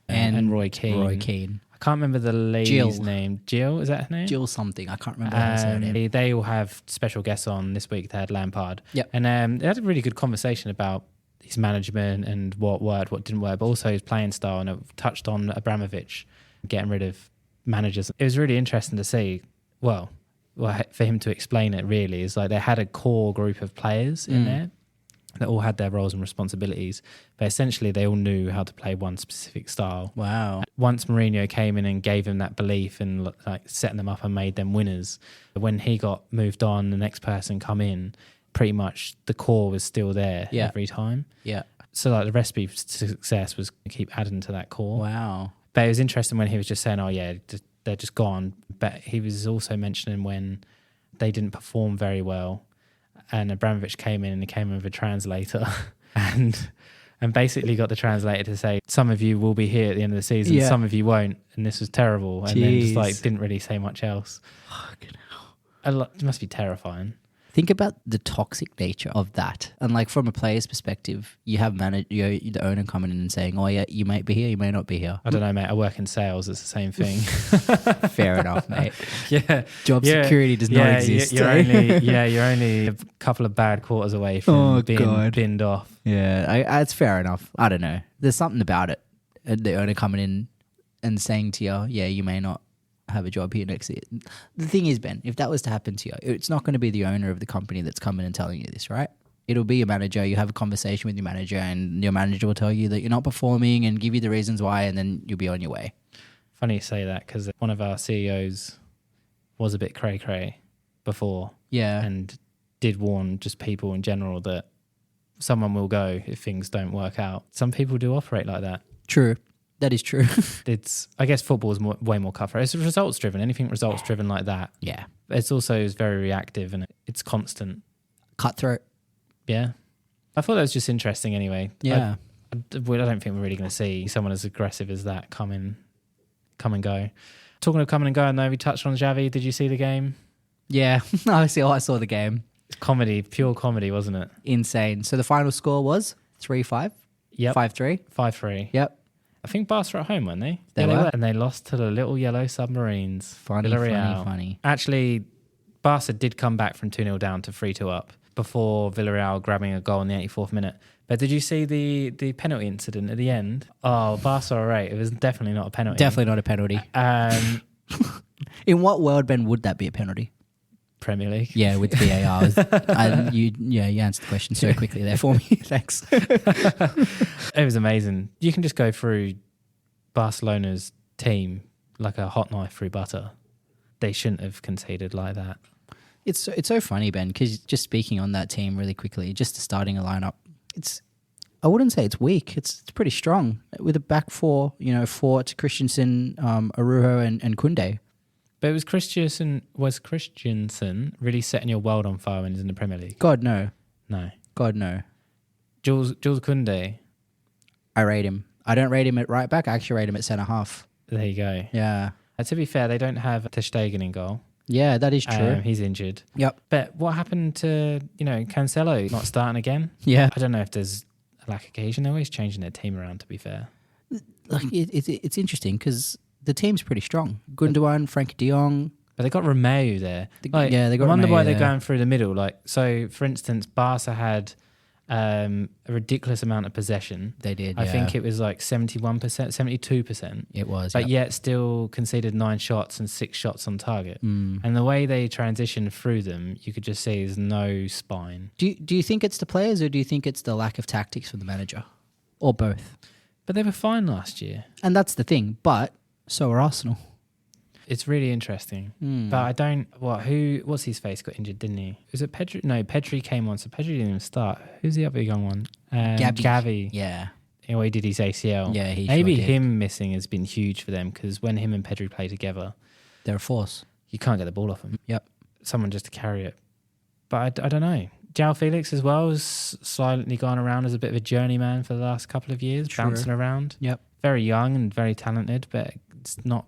and Roy Keane. I can't remember the lady's name. Jill, is that her name? Jill something. I can't remember her surname. They all have special guests on this week. They had Lampard. Yep. And they had a really good conversation about his management and what worked, what didn't work, but also his playing style. And it touched on Abramovich getting rid of managers. It was really interesting to see, well, for him to explain it really, is like they had a core group of players in there that all had their roles and responsibilities, but essentially they all knew how to play one specific style. Wow. Once Mourinho came in and gave them that belief and like setting them up and made them winners, when he got moved on, the next person come in, pretty much the core was still there every time. Yeah. So like the recipe for success was to keep adding to that core. Wow. But it was interesting when he was just saying, oh yeah, they're just gone. But he was also mentioning when they didn't perform very well and Abramovich came in and he came in with a translator and basically got the translator to say, some of you will be here at the end of the season, some of you won't, and this was terrible. And then just like didn't really say much else. Fucking hell. It must be terrifying. Think about the toxic nature of that. And like from a player's perspective, you have the owner coming in and saying, oh yeah, you might be here, you may not be here. I don't know, mate. I work in sales. It's the same thing. Fair enough, mate. Yeah. Job security does not exist. You're only a couple of bad quarters away from being binned off. Yeah, it's fair enough. I don't know. There's something about it. The owner coming in and saying to you, yeah, you may not have a job here next year. The thing is, Ben, if that was to happen to you, it's not going to be the owner of the company that's coming and telling you this, right? It'll be your manager. You have a conversation with your manager and your manager will tell you that you're not performing and give you the reasons why, and then you'll be on your way. Funny you say that because one of our CEOs was a bit cray-cray before and did warn just people in general that someone will go if things don't work out. Some people do operate like that. True. That is true. I guess football is way more cutthroat. It's results driven. Anything results driven like that. Yeah. It's also very reactive and it's constant. Cutthroat. Yeah. I thought that was just interesting anyway. Yeah. I don't think we're really going to see someone as aggressive as that come and go. Talking of coming and going though, we touched on Xavi. Did you see the game? Yeah. I saw the game. It's comedy, pure comedy, wasn't it? Insane. So the final score was 3-5? Yep. 5-3? 5-3. Yep. I think Barca at home, weren't they? They were. And they lost to the little yellow submarines. Funny. Actually, Barca did come back from 2-0 down to 3-2 up before Villarreal grabbing a goal in the 84th minute. But did you see the penalty incident at the end? Oh, Barca are right. It was definitely not a penalty. Definitely not a penalty. In what world, Ben, would that be a penalty? Premier League. Yeah, with VAR. You answered the question so quickly there for me. Thanks. It was amazing. You can just go through Barcelona's team like a hot knife through butter. They shouldn't have conceded like that. It's so funny, Ben, because just speaking on that team really quickly, just starting a lineup, I wouldn't say it's weak. It's pretty strong with a back four. Fort, Christensen, Arujo, and Koundé. But was Christensen really setting your world on fire when he's in the Premier League? God, no. No. God, no. Jules Koundé. I rate him. I don't rate him at right back. I actually rate him at centre half. There you go. Yeah. To be fair, they don't have Ter Stegen in goal. Yeah, that is true. He's injured. Yep. But what happened to, Cancelo not starting again? Yeah. I don't know if there's a lack of occasion. They're always changing their team around, to be fair. Like it's interesting because the team's pretty strong. Gundogan, Frankie de Jong. But they got Romeu there. They got I wonder Romeu why they're there. going through the middle. So, for instance, Barca had a ridiculous amount of possession. They did, I think it was like 71%, 72%. It was, but yet still conceded 9 shots and 6 shots on target. And the way they transitioned through them, you could just see there's no spine. Do you think it's the players or do you think it's the lack of tactics from the manager? Or both? But they were fine last year. And that's the thing. But so are Arsenal. It's really interesting. But I don't... What's his face got injured, didn't he? Was it Pedri? No, Pedri came on, so Pedri didn't even start. Who's the other young one? Gavi. Yeah. Anyway, he did his ACL. Yeah, Maybe sure did. him missing has been huge for them because when him and Pedri play together... They're a force. You can't get the ball off him. Yep. Someone just to carry it. But I don't know. João Felix as well has silently gone around as a bit of a journeyman for the last couple of years, bouncing around. Yep. Very young and very talented, but it's not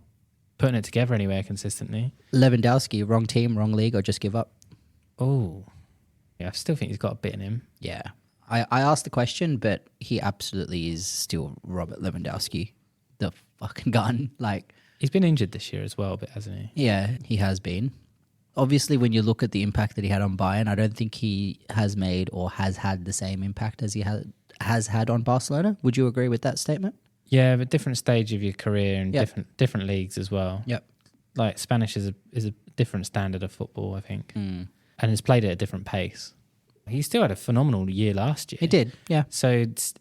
putting it together anywhere consistently. Lewandowski, wrong team, wrong league, or just give up? Oh. Yeah, I still think he's got a bit in him. Yeah. I asked the question, but he absolutely is still Robert Lewandowski, the fucking gun. Like, he's been injured this year as well, but hasn't he? Yeah, he has been. Obviously, when you look at the impact that he had on Bayern, I don't think he has made or has had the same impact as he has had on Barcelona. Would you agree with that statement? Yeah, but different stage of your career and Yep. different leagues as well. Yep. Like Spanish is a different standard of football, I think, Mm. and has played at a different pace. He still had a phenomenal year last year. He did, yeah. So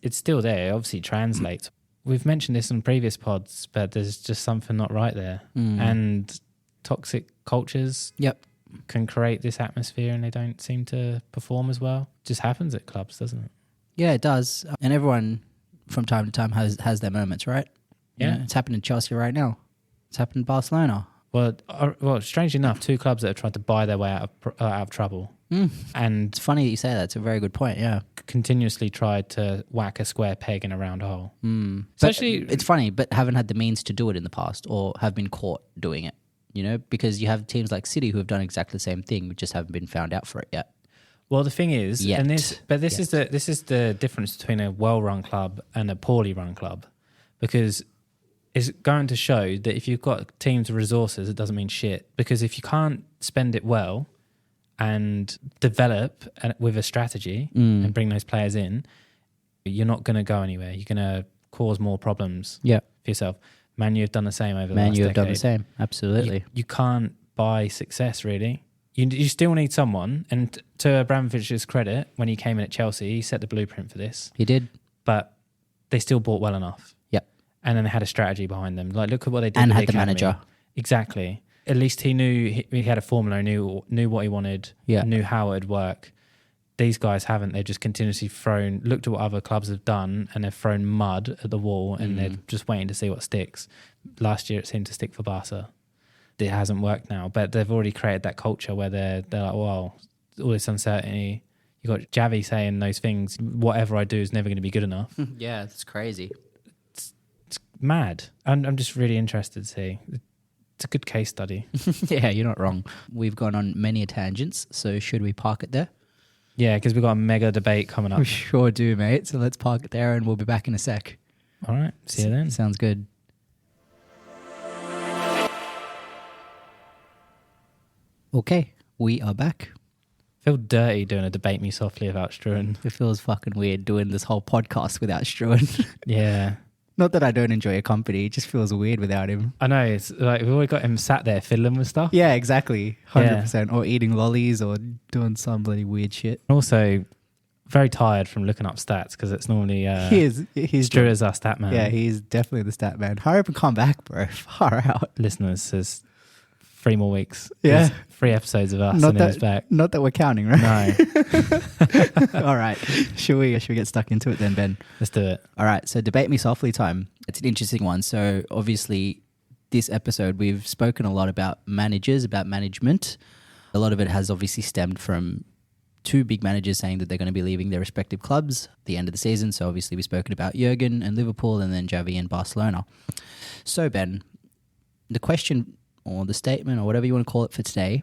it's still there. It obviously translates. We've mentioned this on previous pods, but there's just something not right there. And toxic cultures Yep. can create this atmosphere and they don't seem to perform as well. Just happens at clubs, doesn't it? Yeah, it does. And everyone from time to time has their moments, right? You Yeah. know, it's happened in Chelsea right now. It's happened in Barcelona. Well, strangely enough, two clubs that have tried to buy their way out of trouble and It's funny that you say that. It's a very good point, yeah. continuously tried to whack a square peg in a round hole. But Especially, it's funny, but haven't had the means to do it in the past or have been caught doing it, you know, because you have teams like City who have done exactly the same thing, but just haven't been found out for it yet. well, the thing is, Yet. this is the difference between a well-run club and a poorly run club, because it's going to show that if you've got teams of resources, it doesn't mean shit. Because if you can't spend it well and develop with a strategy and bring those players in, you're not going to go anywhere. You're going to cause more problems Yeah. for yourself. Man U have done the same over the Man, last you have done the decade. same. Absolutely. You can't buy success, really. You still need someone. And to Abramovich's credit, when he came in at Chelsea, he set the blueprint for this. He did. But they still bought well enough. Yep. And then they had a strategy behind them. Like, look at what they did. And with had the academy. manager. Exactly. At least he knew he had a formula, knew what he wanted, Yeah. knew how it would work. These guys haven't. They've just continuously looked at what other clubs have done, and they've thrown mud at the wall, and they're just waiting to see what sticks. Last year, it seemed to stick for Barca. It hasn't worked now, but they've already created that culture where they're like, well, all this uncertainty. You got Javi saying those things. Whatever I do is never going to be good enough. Yeah, it's crazy. It's mad. I'm just really interested to see. It's a good case study. Yeah, you're not wrong. We've gone on many tangents, so should we park it there? Yeah, because we've got a mega debate coming up. We sure do, mate. So let's park it there and we'll be back in a sec. All right. See you then. Sounds good. Okay, we are back. Feel dirty doing a debate me softly about Struan. It feels fucking weird doing this whole podcast without Struan. Yeah. Not that I don't enjoy your company, it just feels weird without him. I know. It's like we've always got him sat there fiddling with stuff. Yeah, exactly. 100%. Or eating lollies or doing some bloody weird shit. Also, very tired from looking up stats because it's normally He's Stru is our stat man. Yeah, he's definitely the stat man. Hurry up and come back, bro. Far out. Listeners, says 3 more weeks. Yeah. There's 3 episodes of us and then he's back. Not that we're counting, right? No. All right. Should we get stuck into it then, Ben? Let's do it. All right. So debate me softly time. It's an interesting one. So obviously this episode, we've spoken a lot about managers, about management. A lot of it has obviously stemmed from 2 big managers saying that they're going to be leaving their respective clubs at the end of the season. So obviously we've spoken about Jurgen and Liverpool and then Javi and Barcelona. So Ben, the question or the statement or whatever you want to call it for today,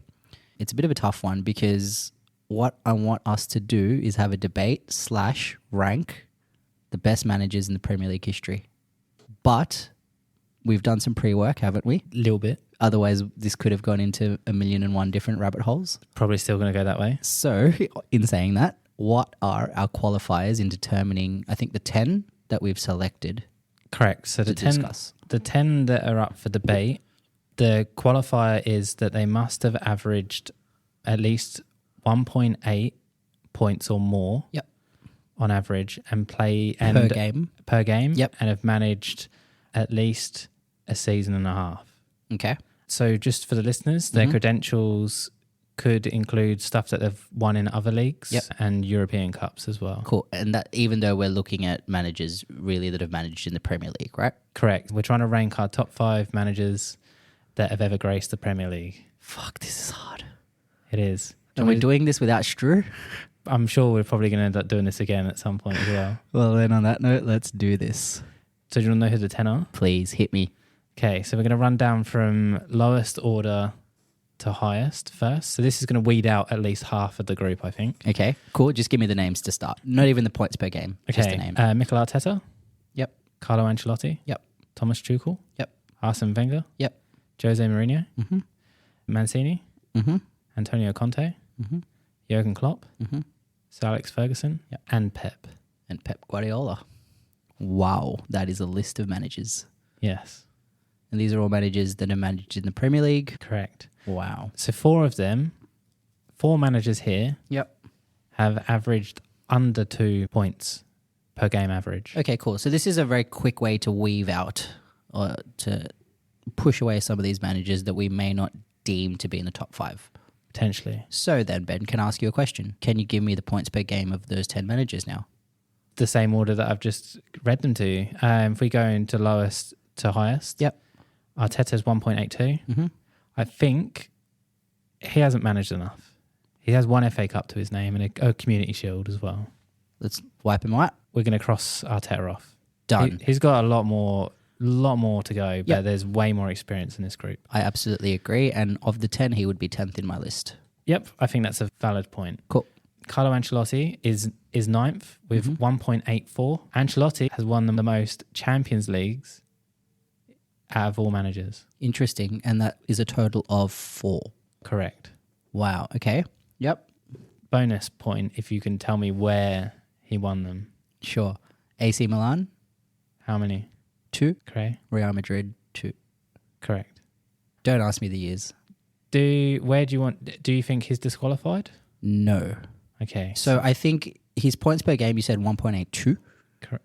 it's a bit of a tough one because what I want us to do is have a debate / rank the best managers in the Premier League history. But we've done some pre-work, haven't we? A little bit. Otherwise, this could have gone into 1,000,001 different rabbit holes. Probably still going to go that way. So, in saying that, what are our qualifiers in determining, I think, the 10 that we've selected? Correct. So to discuss? The 10 that are up for debate, the qualifier is that they must have averaged at least 1.8 points or more Yep. on average and play Per game. per game Yep. and have managed at least a season and a half. Okay. So just for the listeners, their credentials could include stuff that they've won in other leagues Yep. and European Cups as well. Cool. And that even though we're looking at managers really that have managed in the Premier League, right? Correct. We're trying to rank our top 5 managers that have ever graced the Premier League. Fuck, this is hard. It is. And we're doing this without Stru? I'm sure we're probably going to end up doing this again at some point as well. Well, then on that note, let's do this. So do you want to know who the 10 are? Please hit me. Okay, so we're going to run down from lowest order to highest first. So this is going to weed out at least half of the group, I think. Okay, cool. Just give me the names to start. Not even the points per game. Just the Okay. name. Mikel Arteta. Yep. Carlo Ancelotti. Yep. Thomas Tuchel. Yep. Arsene Wenger. Yep. Jose Mourinho. Mm-hmm. Mancini. Mm-hmm. Antonio Conte. Mm-hmm. Jurgen Klopp. Mm-hmm. Sir Alex Ferguson. Yep. And Pep. And Pep Guardiola. Wow, that is a list of managers. Yes. And these are all managers that are managed in the Premier League. Correct. Wow. So 4 managers here Yep. have averaged under 2 points per game average. Okay, cool. So this is a very quick way to weave out or to push away some of these managers that we may not deem to be in the top 5. Potentially. So then, Ben, can I ask you a question? Can you give me the points per game of those 10 managers now? The same order that I've just read them to you. If we go into lowest to highest, Yep. Arteta's 1.82. Mm-hmm. I think he hasn't managed enough. He has 1 FA Cup to his name and a Community Shield as well. Let's wipe him out. We're going to cross Arteta off. Done. He's got a lot more to go, but Yep. there's way more experience in this group. I absolutely agree. And of the 10, he would be 10th in my list. Yep, I think that's a valid point. Cool. Carlo Ancelotti is 9th with 1.84. Ancelotti has won the most Champions Leagues out of all managers. Interesting. And that is a total of 4. Correct. Wow. Okay. Yep. Bonus point if you can tell me where he won them. Sure. AC Milan, How many? 2. Okay. Real Madrid, 2. Correct. Don't ask me the years. Do you think he's disqualified? No. Okay. So I think his points per game, you said 1.82,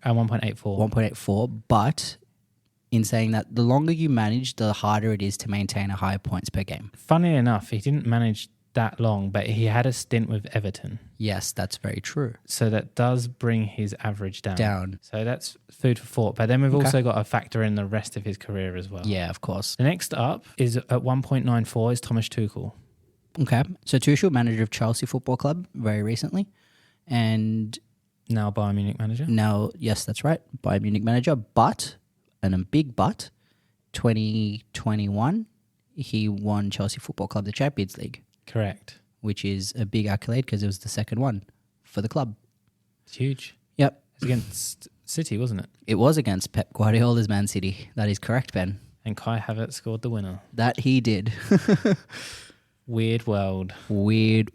1.84. 1.84. But in saying that, the longer you manage, the harder it is to maintain a higher points per game. Funny enough, he didn't manage that long, but he had a stint with Everton. Yes, that's very true. So that does bring his average down. Down. So that's food for thought. But then we've also got to factor in the rest of his career as well. Yeah, of course. The next up is at 1.94 is Thomas Tuchel. Okay. So Tuchel, manager of Chelsea Football Club very recently. And Now Bayern Munich manager. now, yes, that's right, Bayern Munich manager. But, and a big but, 2021, he won Chelsea Football Club the Champions League, Correct. which is a big accolade because it was the second one for the club. It's huge. Yep. It's against City, wasn't it? It was against Pep Guardiola's Man City. That is correct, Ben. And Kai Havertz scored the winner. That he did. Weird world. Weird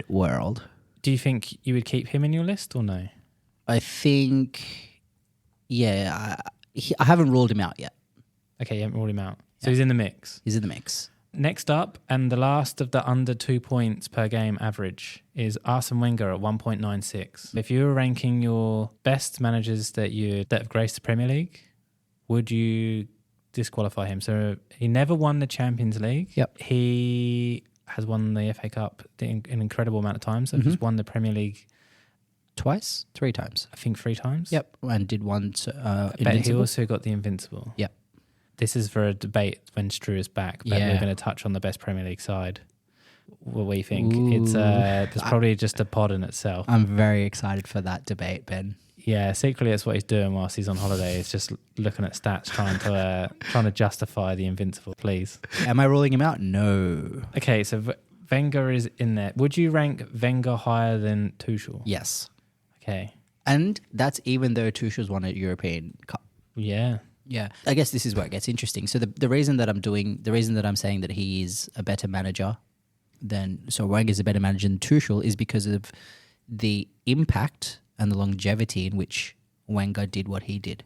world. Do you think you would keep him in your list or no? I think, yeah, I haven't ruled him out yet. Okay, you haven't ruled him out. So he's in the mix. He's in the mix. Next up, and the last of the under 2 points per game average, is Arsene Wenger at 1.96. If you were ranking your best managers that have graced the Premier League, would you disqualify him? So he never won the Champions League. Yep. He has won the FA Cup an incredible amount of times. So he's won the Premier League, Twice? 3 times. I think 3 times. Yep. And did one But he Invincible. also got the Invincible. Yep. This is for a debate when Stru is back, but Yeah. we're going to touch on the best Premier League side. What we think. Ooh. It's probably just a pod in itself. I'm very excited for that debate, Ben. Yeah, secretly that's what he's doing whilst he's on holiday. He's just looking at stats, trying to justify the Invincible, please. Am I ruling him out? No. Okay, so Wenger is in there. Would you rank Wenger higher than Tuchel? Yes. Okay. And that's even though Tuchel's won a European Cup. Yeah. Yeah. I guess this is where it gets interesting. So the reason that I'm saying that he is a better manager Wenger's a better manager than Tuchel is because of the impact and the longevity in which Wenger did what he did.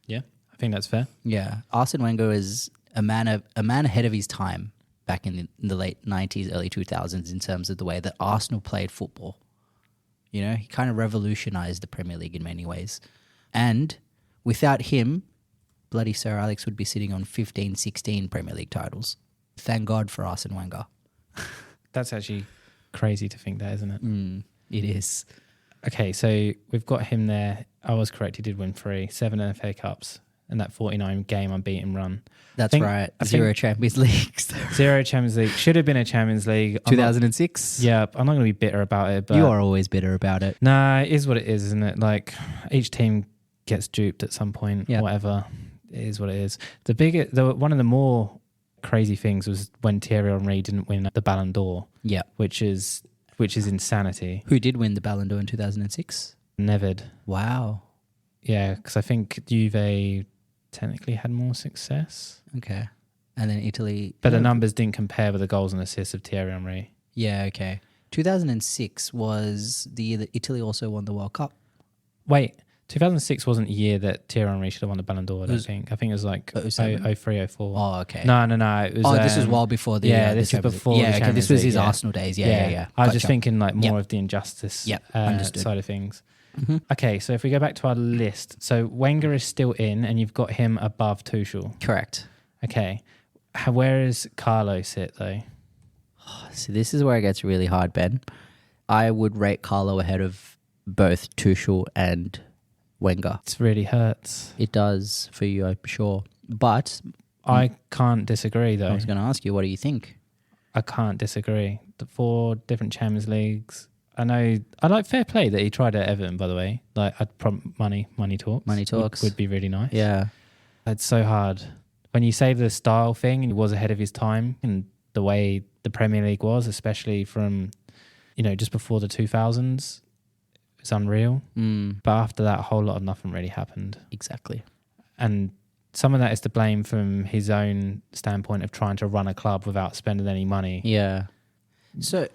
Yeah, I think that's fair. Yeah. Arsene Wenger is a man ahead of his time back in the late 90s, early 2000s in terms of the way that Arsenal played football. You know, he kind of revolutionized the Premier League in many ways. And without him, bloody Sir Alex would be sitting on 15, 16 Premier League titles. Thank God for Arsene Wenger. That's actually crazy to think that, isn't it? It is. Okay, so we've got him there. I was correct. He did win 3, 7 FA Cups, and that 49-game unbeaten run. That's right. 0 Champions Leagues. 0 Champions League. Should have been a Champions League. 2006. Yeah, I'm not going to be bitter about it. But You are always bitter about it. Nah, it is what it is, isn't it? Like, each team gets duped at some point, whatever. It is what it is. One of the more crazy things was when Thierry Henry didn't win the Ballon d'Or, Yeah. which is insanity. Who did win the Ballon d'Or in 2006? Nevid. Wow. Yeah, because I think Juve technically had more success. Okay. And then Italy. But the numbers didn't compare with the goals and assists of Thierry Henry. Yeah, okay. 2006 was the year that Italy also won the World Cup. Wait, 2006 wasn't a year that Thierry Henry should have won the Ballon d'Or, I don't think. I think it was like 03, 04. Oh, okay. No. It was, this was well before the... this is before the Champions this was his League, Arsenal days. Yeah. I was just thinking like more of the injustice side of things. Mm-hmm. Okay, so if we go back to our list, so Wenger is still in and you've got him above Tuchel. Correct. Okay. Where does Carlo sit though? So this is where it gets really hard, Ben. I would rate Carlo ahead of both Tuchel and Wenger. It really hurts. It does for you, I'm sure. But I can't disagree though. I was going to ask you, what do you think? I can't disagree. The 4 different Champions Leagues. I like fair play that he tried at Everton, by the way. Like, I'd prompt money talks. Money talks. Would be really nice. Yeah. It's so hard. When you say the style thing, he was ahead of his time and the way the Premier League was, especially from, just before the 2000s, it's unreal. But after that, a whole lot of nothing really happened. Exactly. And some of that is to blame from his own standpoint of trying to run a club without spending any money. Yeah. So,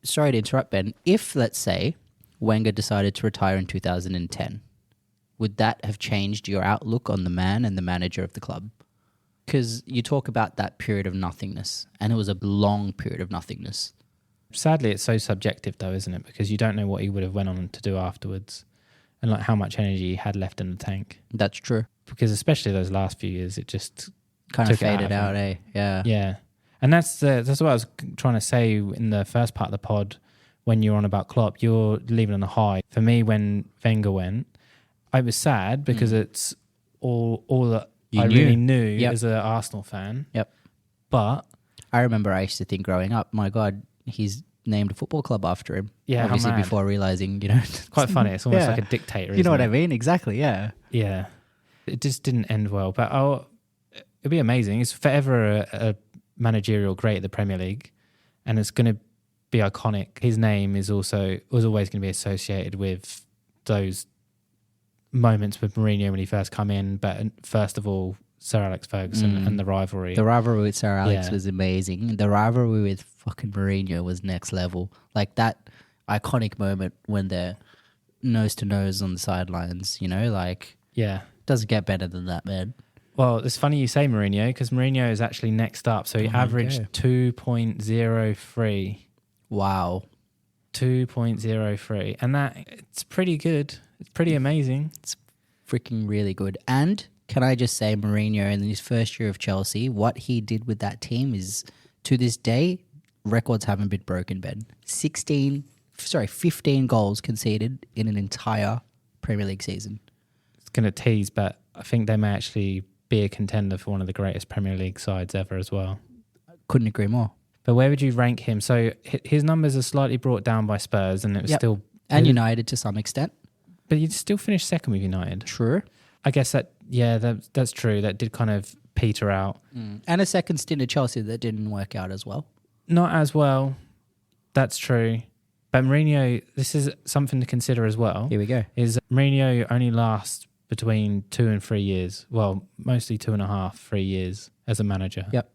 sorry to interrupt, Ben. If, let's say, Wenger decided to retire in 2010, would that have changed your outlook on the man and the manager of the club? Because you talk about that period of nothingness, and it was a long period of nothingness. Sadly, it's so subjective though, isn't it? Because you don't know what he would have went on to do afterwards and like how much energy he had left in the tank. That's true. Because especially those last few years, it just kind of faded out, eh? Yeah. Yeah. And that's what I was trying to say in the first part of the pod when you were on about Klopp. You're leaving on a high. For me, when Wenger went, I was sad because it's all that really knew as an Arsenal fan. Yep. But I remember I used to think growing up, my God, he's named a football club after him. Yeah, obviously before realizing, it's quite funny. It's almost like a dictator. You know what I mean? Exactly. Yeah. Yeah. It just didn't end well. But it'd be amazing. It's forever a managerial great at the Premier League, and it's going to be iconic. His name was always going to be associated with those moments with Mourinho when he first come in, but first of all, Sir Alex Ferguson and the rivalry. The rivalry with Sir Alex was amazing. The rivalry with fucking Mourinho was next level. Like that iconic moment when they're nose to nose on the sidelines, doesn't get better than that, man. Well, it's funny you say Mourinho because Mourinho is actually next up. So he averaged 2.03. Wow. 2.03. And it's pretty good. It's pretty amazing. It's freaking really good. And can I just say Mourinho in his first year of Chelsea, what he did with that team is, to this day, records haven't been broken, Ben. 15 goals conceded in an entire Premier League season. It's going to tease, but I think they may actually be a contender for one of the greatest Premier League sides ever as well. Couldn't agree more. But where would you rank him? So his numbers are slightly brought down by Spurs, and it was still... And United to some extent. But you'd still finish second with United. True. I guess that's true. That did kind of peter out. And a second stint at Chelsea that didn't work out as well. Not as well. That's true. But Mourinho, this is something to consider as well. Here we go. Is Mourinho only lasts between 2 and 3 years. Well, mostly 2.5, 3 years as a manager. Yep.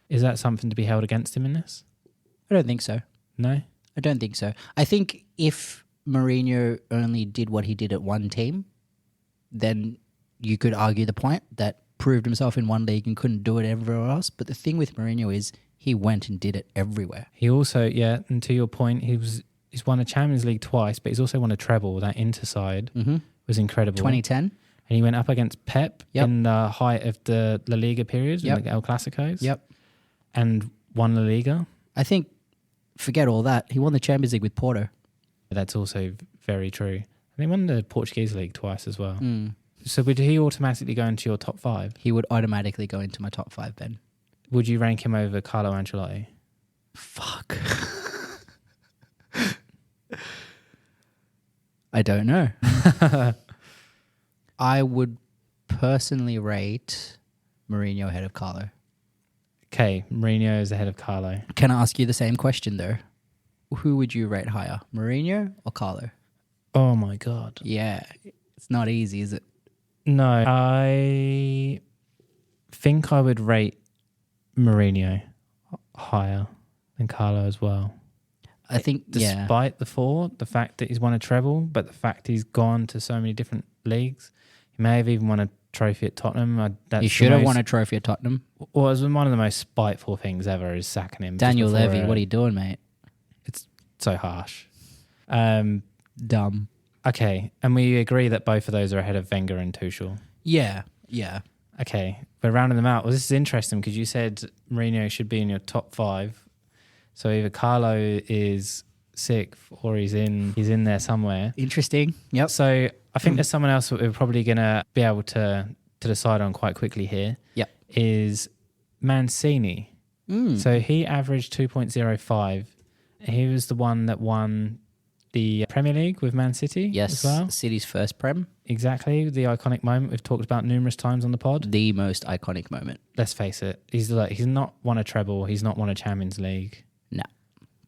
Is that something to be held against him in this? I don't think so. No? I don't think so. I think if Mourinho only did what he did at one team, then you could argue the point that proved himself in one league and couldn't do it everywhere else. But the thing with Mourinho is he went and did it everywhere. He also, and to your point, he's won a Champions League twice, but he's also won a treble. That Inter side was incredible. 2010. And he went up against Pep in the height of the La Liga period, in the El Clasicos. Yep. And won La Liga. I think, forget all that, he won the Champions League with Porto. That's also very true. And he won the Portuguese league twice as well. So would he automatically go into your top 5? He would automatically go into my top 5, Ben. Would you rank him over Carlo Ancelotti? Fuck. I don't know. I would personally rate Mourinho ahead of Carlo. Okay, Mourinho is ahead of Carlo. Can I ask you the same question though? Who would you rate higher, Mourinho or Carlo? Oh my God. Yeah, it's not easy, is it? No, I think I would rate Mourinho higher than Carlo as well. I think, Despite the fact that he's won a treble, but the fact he's gone to so many different leagues, he may have even won a trophy at Tottenham. He should have won a trophy at Tottenham. Well, it was one of the most spiteful things ever is sacking him. Daniel Levy, what are you doing, mate? It's so harsh. Dumb. Okay, and we agree that both of those are ahead of Wenger and Tuchel. Yeah. Okay, we're rounding them out. Well, this is interesting because you said Mourinho should be in your top 5. So either Carlo is 6th or he's in there somewhere. Interesting. Yep. So I think there's someone else that we're probably going to be able to decide on quite quickly here. Yep. Is Mancini. So he averaged 2.05. He was the one that won the Premier League with Man City. Yes, as well. City's first Prem. Exactly, the iconic moment we've talked about numerous times on the pod. The most iconic moment. Let's face it, he's not won a treble. He's not won a Champions League. No.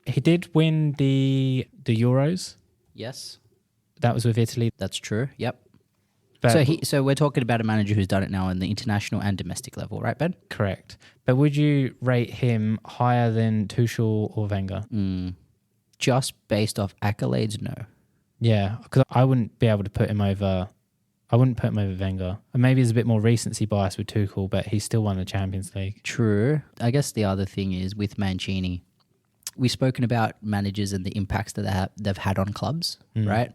He did win the Euros. Yes, that was with Italy. That's true. Yep. But So we're talking about a manager who's done it now on the international and domestic level, right, Ben? Correct. But would you rate him higher than Tuchel or Wenger? Just based off accolades, no. Yeah, because I wouldn't be able to put him over. I wouldn't put him over Wenger. And maybe there's a bit more recency bias with Tuchel, but he still won the Champions League. True. I guess the other thing is with Mancini, we've spoken about managers and the impacts that they've had on clubs, right?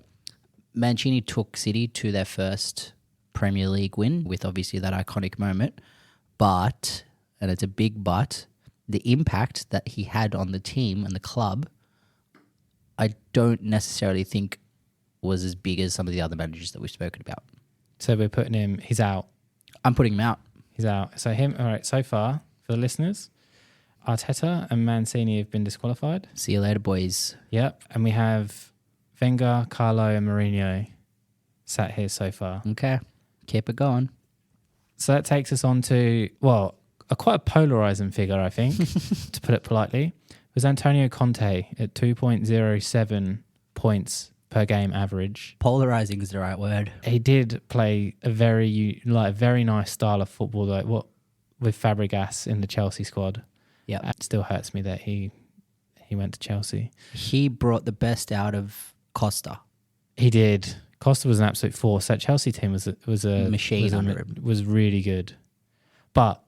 Mancini took City to their first Premier League win with obviously that iconic moment. But, and it's a big but, the impact that he had on the team and the club, I don't necessarily think was as big as some of the other managers that we've spoken about. So we're putting him, he's out. I'm putting him out. He's out. So all right, so far, for the listeners, Arteta and Mancini have been disqualified. See you later, boys. Yep. And we have Wenger, Carlo and Mourinho sat here so far. Okay. Keep it going. So that takes us on to, well, quite a polarising figure, I think, to put it politely. It was Antonio Conte at 2.07 points per game average. Polarising is the right word. He did play a very nice style of football, though, with Fabregas in the Chelsea squad. Yeah, it still hurts me that he went to Chelsea. He brought the best out of Costa. He did. Costa was an absolute force. That Chelsea team was a machine under him. Was really good, but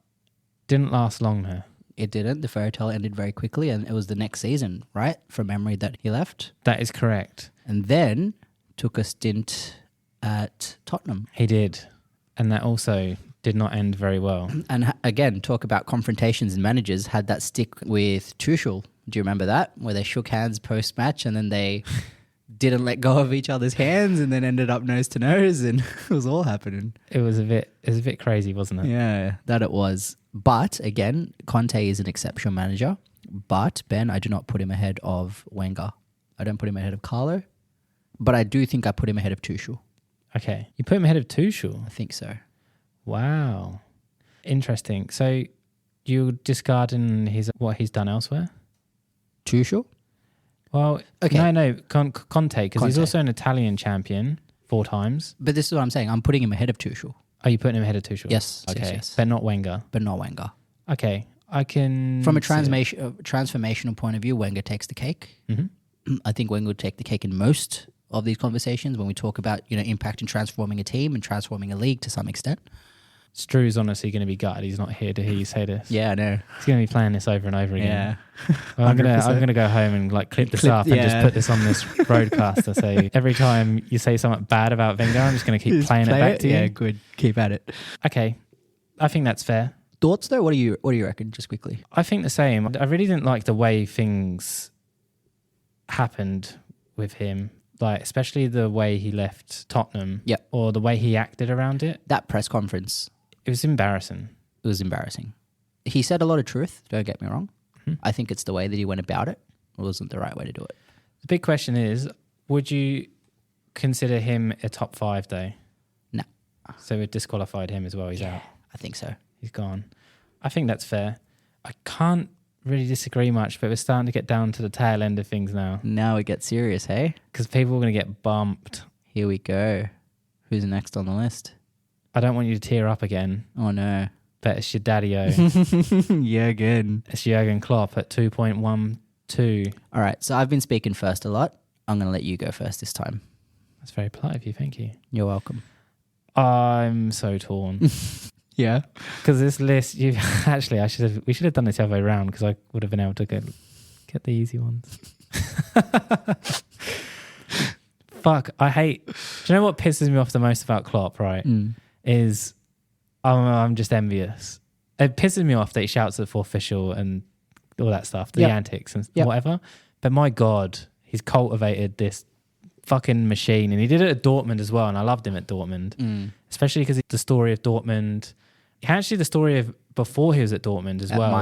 didn't last long there. It didn't. The fairy tale ended very quickly, and it was the next season, right, from memory, that he left. That is correct. And then took a stint at Tottenham. He did, and that also did not end very well. And again, talk about confrontations and managers. Had that stick with Tuchel. Do you remember that? Where they shook hands post-match and then they didn't let go of each other's hands and then ended up nose to nose, and it was all happening. It was a bit crazy, wasn't it? Yeah, that it was. But again, Conte is an exceptional manager. But Ben, I do not put him ahead of Wenger. I don't put him ahead of Carlo. But I do think I put him ahead of Tuchel. Okay. You put him ahead of Tuchel? I think so. Wow. Interesting. So you're discarding what he's done elsewhere? Tuchel? Well, okay. No, Conte, because he's also an Italian champion 4 times. But this is what I'm saying. I'm putting him ahead of Tuchel. Are you putting him ahead of Tuchel? Yes. Okay. Yes. But not Wenger? But not Wenger. Okay. I can... From a transformational point of view, Wenger takes the cake. Mm-hmm. I think Wenger would take the cake in most of these conversations when we talk about, impact in transforming a team and transforming a league to some extent. Stru's honestly going to be gutted. He's not here to hear you say this. Yeah, I know. He's going to be playing this over and over again. Yeah. Well, I'm going to go home and clip this up and just put this on this broadcaster. So every time you say something bad about Wenger, I'm just going to keep playing it back to you. Yeah, good. Keep at it. Okay. I think that's fair. Thoughts though? What do you reckon, just quickly? I think the same. I really didn't like the way things happened with him. Especially the way he left Tottenham. Yep. Or the way he acted around it. That press conference. It was embarrassing. It was embarrassing. He said a lot of truth, don't get me wrong. Mm-hmm. I think it's the way that he went about it. It wasn't the right way to do it. The big question is, would you consider him a top 5 though? No. So we disqualified him as well. He's out. I think so. He's gone. I think that's fair. I can't really disagree much, but we're starting to get down to the tail end of things now. Now it gets serious, hey? Because people are going to get bumped. Here we go. Who's next on the list? I don't want you to tear up again, Oh, no. but it's your daddy-o. Yeah, again. It's Jurgen Klopp at 2.12. All right, so I've been speaking first a lot. I'm going to let you go first this time. That's very polite of you. Thank you. You're welcome. I'm so torn. Yeah. Because this list, actually, we should have done this the other way around because I would have been able to get the easy ones. Fuck, I hate. Do you know what pisses me off the most about Klopp? Right, is I'm just envious. It pisses me off that he shouts at the official and all that stuff, the antics and whatever. But my God, he's cultivated this fucking machine, and he did it at Dortmund as well. And I loved him at Dortmund, especially because the story of Dortmund. Actually, the story of before he was at Dortmund as well.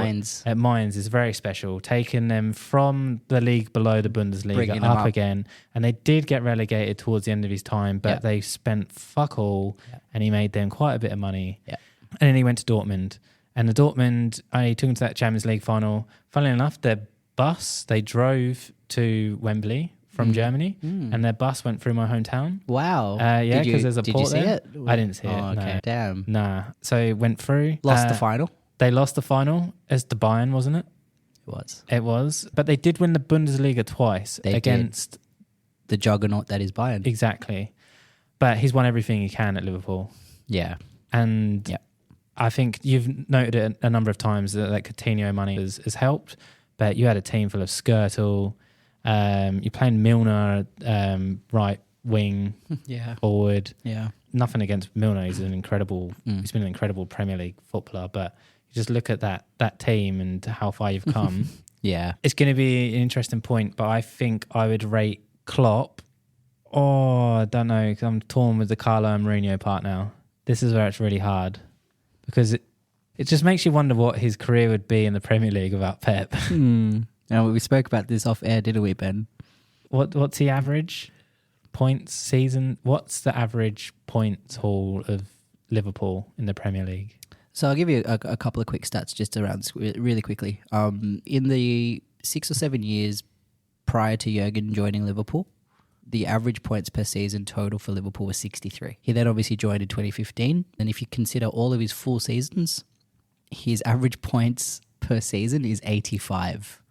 At Mainz is very special. Taking them from the league below the Bundesliga up again. And they did get relegated towards the end of his time, but they spent fuck all and he made them quite a bit of money. Yeah. And then he went to Dortmund. And the Dortmund, he took him to that Champions League final. Funnily enough, they drove to Wembley from Germany, and their bus went through my hometown. Wow. Yeah, because there's a port there. Did you see it? I didn't see it. Okay. No. Damn. Nah. So it went through. Lost the final? They lost the final as the Bayern, wasn't it? It was. But they did win the Bundesliga twice against the juggernaut that is Bayern. Exactly. But he's won everything he can at Liverpool. Yeah. And I think you've noted it a number of times that Coutinho money has helped, but you had a team full of Skirtle. You're playing Milner, right wing, forward. Yeah, nothing against Milner. He's an incredible. He's been an incredible Premier League footballer. But you just look at that team and how far you've come. It's going to be an interesting point. But I think I would rate Klopp. Oh, I don't know. 'Cause I'm torn with the Carlo and Mourinho part now. This is where it's really hard because it just makes you wonder what his career would be in the Premier League without Pep. Now, we spoke about this off air, didn't we, Ben? What's the average points season? What's the average points haul of Liverpool in the Premier League? So I'll give you a couple of quick stats just around really quickly. In the 6 or 7 years prior to Jurgen joining Liverpool, the average points per season total for Liverpool was 63. He then obviously joined in 2015. And if you consider all of his full seasons, his average points per season is 85.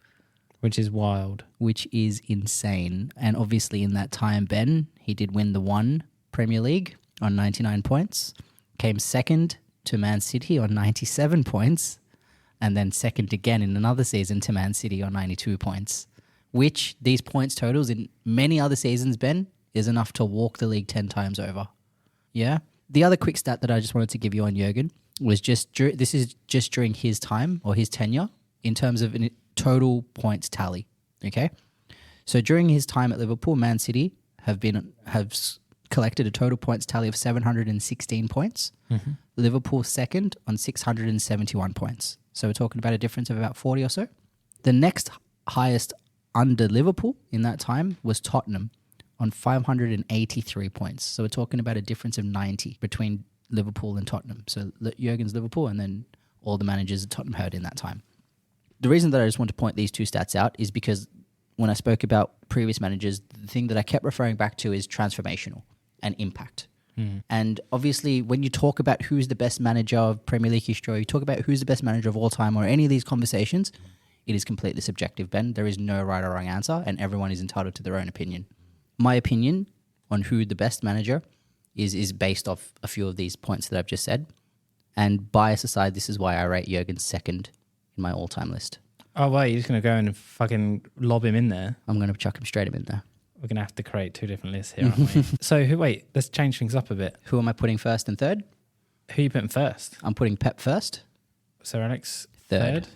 Which is wild. Which is insane. And obviously in that time, Ben, he did win the one Premier League on 99 points, came second to Man City on 97 points, and then second again in another season to Man City on 92 points, which these points totals in many other seasons, Ben, is enough to walk the league 10 times over. Yeah? The other quick stat that I just wanted to give you on Jurgen was this is just during his time or his tenure in terms of total points tally. Okay, so during his time at Liverpool, Man City have collected a total points tally of 716 points. Liverpool second on 671 points. So we're talking about a difference of about 40 or so. The next highest under Liverpool in that time was Tottenham on 583 points. So we're talking about a difference of 90 between Liverpool and Tottenham. So Jurgen's Liverpool and then all the managers that Tottenham had in that time. The reason that I just want to point these two stats out is because when I spoke about previous managers, the thing that I kept referring back to is transformational and impact. And obviously, when you talk about who's the best manager of Premier League history, or you talk about who's the best manager of all time, or any of these conversations, it is completely subjective, Ben. There is no right or wrong answer, and everyone is entitled to their own opinion. My opinion on who the best manager is based off a few of these points that I've just said. And bias aside, this is why I rate Jurgen second in my all-time list. Oh, wait, you're just going to go and fucking lob him in there? I'm going to chuck him straight in there. We're going to have to create two different lists here, aren't we? So, let's change things up a bit. Who am I putting first and third? Who are you putting first? I'm putting Pep first. Sir Alex third.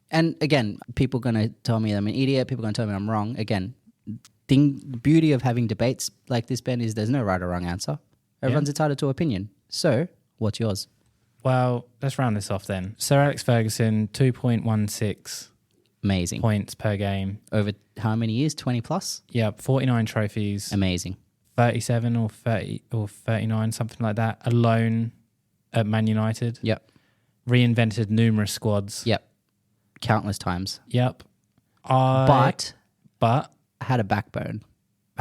And again, people are going to tell me I'm an idiot. People are going to tell me I'm wrong. Again, the beauty of having debates like this, Ben, is there's no right or wrong answer. Everyone's entitled to opinion. So, what's yours? Well, let's round this off then. Sir Alex Ferguson, 2.16 amazing points per game. Over how many years? 20 plus? Yeah, 49 trophies. Amazing. 37 or 30 or 39, something like that, alone at Man United. Yep. Reinvented numerous squads. Yep. countless times. Yep. But But had a backbone.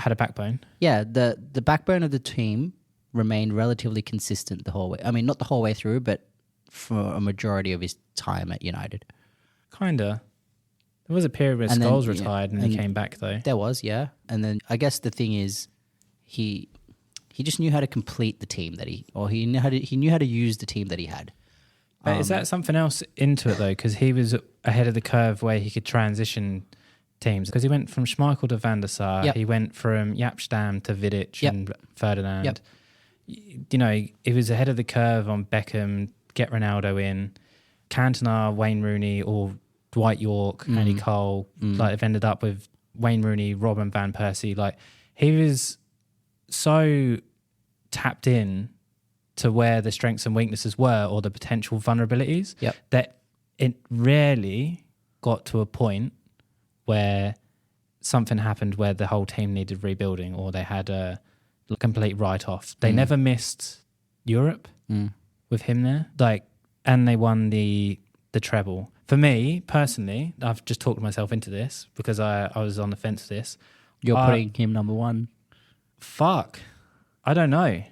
had a backbone. Yeah, the backbone of the team remained relatively consistent the whole way. I mean, not the whole way through, but for a majority of his time at United. Kinda. There was a period where And then, Scholes yeah, retired and he came back though. There was, yeah. And then I guess the thing is, he just knew how to complete the team he knew how to use the team that he had. But is that something else into it though? Because he was ahead of the curve where he could transition teams. Because he went from Schmeichel to Van der Sar. Yep. He went from Yapstam to Vidic Yep. and Ferdinand. Yep. You know, he was ahead of the curve on Beckham, get Ronaldo in, Cantona, Wayne Rooney, or Dwight York, Andy Cole. Like they've ended up with Wayne Rooney, Robin Van Persie. Like he was so tapped in to where the strengths and weaknesses were or the potential vulnerabilities that it rarely got to a point where something happened where the whole team needed rebuilding or they had a complete write-off. They never missed Europe with him there. Like, and they won the treble. For me, personally, I've just talked myself into this because I was on the fence for this. You're putting him number one. Fuck. I don't know.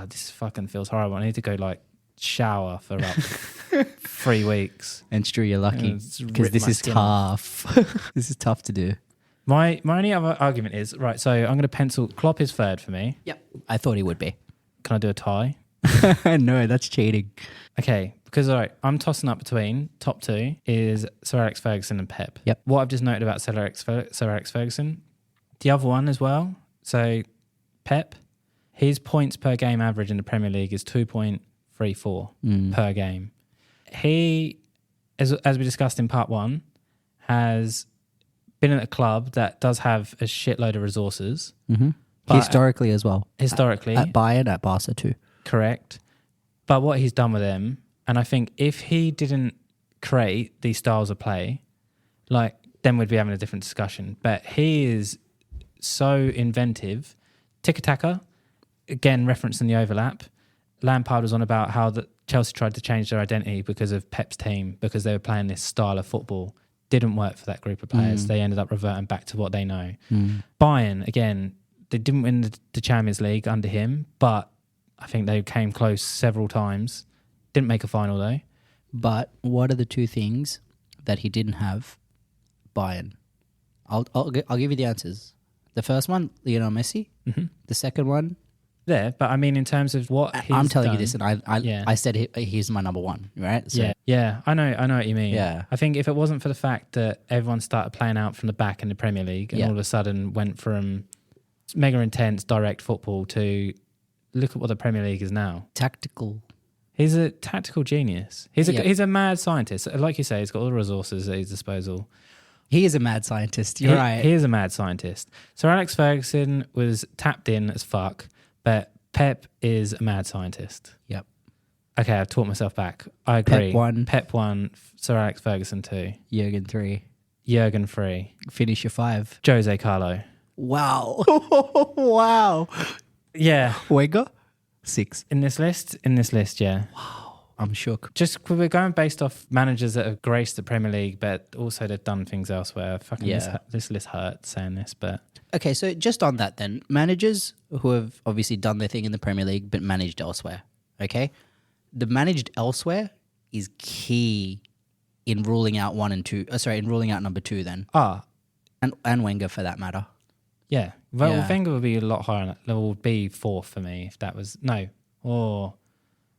This fucking feels horrible. I need to go like shower for about 3 weeks. And Stru, you're lucky because this is tough. This is tough to do. My only other argument is, right, so I'm going to pencil Klopp is third for me. Yep. I thought he would be. Can I do a tie? No, that's cheating. Okay, because all right, I'm tossing up between top two is Sir Alex Ferguson and Pep. Yep. What I've just noted about Sir Alex Ferguson, the other one as well, so Pep, his points per game average in the Premier League is 2.34 per game. He, as we discussed in part one, has been at a club that does have a shitload of resources. Historically as well. Historically. At Bayern, at Barca too. Correct. But what he's done with them, and I think if he didn't create these styles of play, like, then we'd be having a different discussion. But he is so inventive. Tiki-taka, again, referencing the overlap. Lampard was on about how Chelsea tried to change their identity because of Pep's team, because they were playing this style of football. Didn't work for that group of players. They ended up reverting back to what they know. Bayern, again, they didn't win the Champions League under him, but I think they came close several times. Didn't make a final though. But what are the two things that he didn't have? Bayern. I'll give you the answers. The first one, Lionel Messi. The second one, There, but I mean, in terms of what he's I'm telling you done- this, and I said he's my number one, right? So, yeah, I know what you mean. Yeah. I think if it wasn't for the fact that everyone started playing out from the back in the Premier League and all of a sudden went from mega intense direct football to look at what the Premier League is now. Tactical. He's a tactical genius. He's a mad scientist. Like you say, he's got all the resources at his disposal. He is a mad scientist. You're right. He is a mad scientist. Sir Alex Ferguson was tapped in as fuck, but Pep is a mad scientist. Yep. Okay, I've taught myself back. I agree. Pep 1, Sir Alex Ferguson 2. Jurgen 3. Jurgen 3. Finish your 5. Jose Carlo. Wow. Wow. Yeah. Wenger? 6. In this list, yeah. I'm shook. Just we're going based off managers that have graced the Premier League, but also they've done things elsewhere. Fucking this list hurts saying this, but... Okay, so just on that then, managers who have obviously done their thing in the Premier League but managed elsewhere, okay? The managed elsewhere is key in ruling out in ruling out number 2 then. And Wenger for that matter. Yeah. Well, Wenger would be a lot higher. There would be 4th for me if that was... No. Or...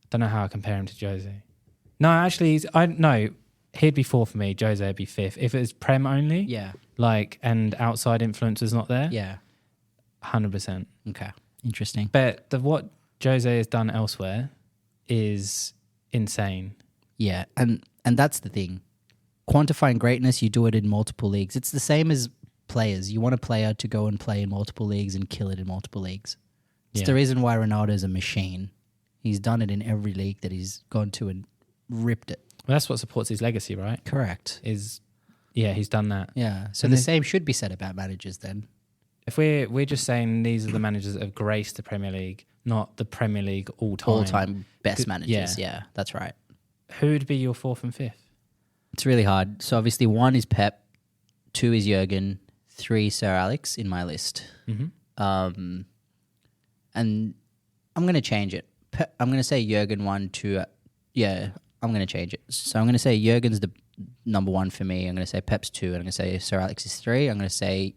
Don't know how I compare him to Jose. No, actually, he'd be 4th for me. Jose would be 5th. If it was Prem only, and outside influence is not there, 100%. Okay, interesting. But what Jose has done elsewhere is insane. Yeah, and that's the thing. Quantifying greatness, you do it in multiple leagues. It's the same as players. You want a player to go and play in multiple leagues and kill it in multiple leagues. It's the reason why Ronaldo is a machine. He's done it in every league that he's gone to and ripped it. Well, that's what supports his legacy, right? Correct. He's done that. Yeah. So the same should be said about managers then. If we're just saying these are the managers that have graced the Premier League, not the Premier League all-time. All-time best managers. Yeah, that's right. Who would be your 4th and 5th? It's really hard. So obviously 1 is Pep, 2 is Jurgen, 3 Sir Alex in my list. And I'm going to change it. I'm going to say Jurgen 1, 2. I'm going to change it. So I'm going to say Jurgen's the number 1 for me. I'm going to say Pep's 2, and I'm going to say Sir Alex is 3. I'm going to say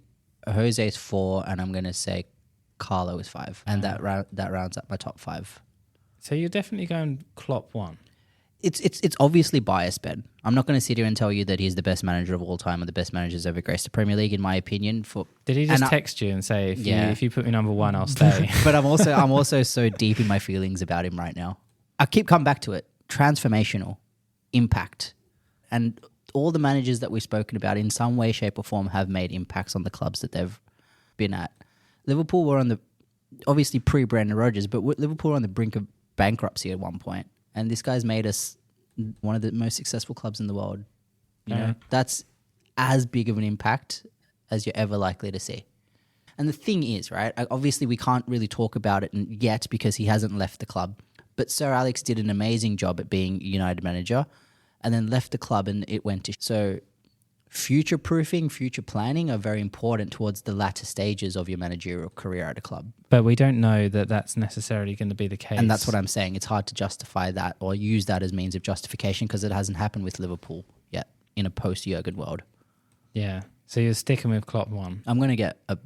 Jose is 4, and I'm going to say Carlo is 5. And that rounds up my top 5. So you're definitely going Klopp 1. It's obviously biased, Ben. I'm not going to sit here and tell you that he's the best manager of all time or the best managers ever graced the Premier League, in my opinion. Did he just text you and say, if you put me number 1, I'll stay? But I'm also so deep in my feelings about him right now. I keep coming back to it. Transformational, impact, and all the managers that we've spoken about in some way, shape, or form have made impacts on the clubs that they've been at. Liverpool were obviously pre-Brendan Rodgers, but Liverpool were on the brink of bankruptcy at one point. And this guy's made us one of the most successful clubs in the world. You know, that's as big of an impact as you're ever likely to see. And the thing is, right, obviously we can't really talk about it yet because he hasn't left the club. But Sir Alex did an amazing job at being United manager and then left the club and it went to... So future-proofing, future planning are very important towards the latter stages of your managerial career at a club. But we don't know that that's necessarily going to be the case. And that's what I'm saying. It's hard to justify that or use that as means of justification because it hasn't happened with Liverpool yet in a post-Jurgen world. Yeah. So you're sticking with Klopp 1. I'm going to get a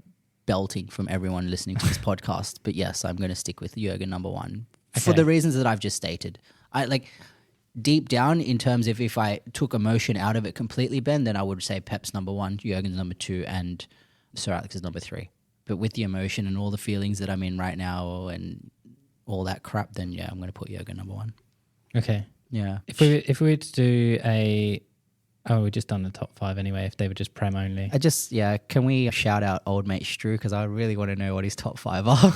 belting from everyone listening to this podcast. But yes, I'm going to stick with Jurgen number 1 for the reasons that I've just stated. Deep down, in terms of if I took emotion out of it completely, Ben, then I would say Pep's number 1, Jurgen's number 2, and Sir Alex is number 3. But with the emotion and all the feelings that I'm in right now and all that crap, then I'm going to put Jurgen number 1. Okay. Yeah. If we were to do we've just done the top 5 anyway, if they were just Prem only. Can we shout out old mate Stru? Because I really want to know what his top 5 are.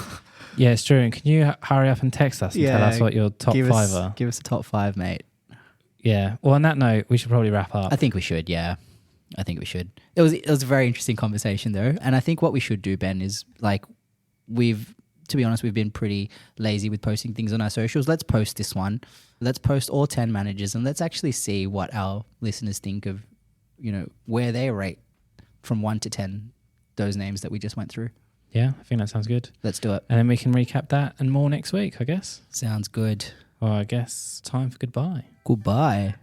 Yeah, Stru, and can you hurry up and text us and tell us what your top 5 are? Give us a top 5, mate. Yeah. Well, on that note, we should probably wrap up. I think we should, yeah. I think we should. It was a very interesting conversation, though. And I think what we should do, Ben, is to be honest, we've been pretty lazy with posting things on our socials. Let's post this one. Let's post all 10 managers and let's actually see what our listeners think of, where they rate from 1 to 10 those names that we just went through. Yeah, I think that sounds good. Let's do it. And then we can recap that and more next week, I guess. Sounds good. Well, I guess time for goodbye. Goodbye.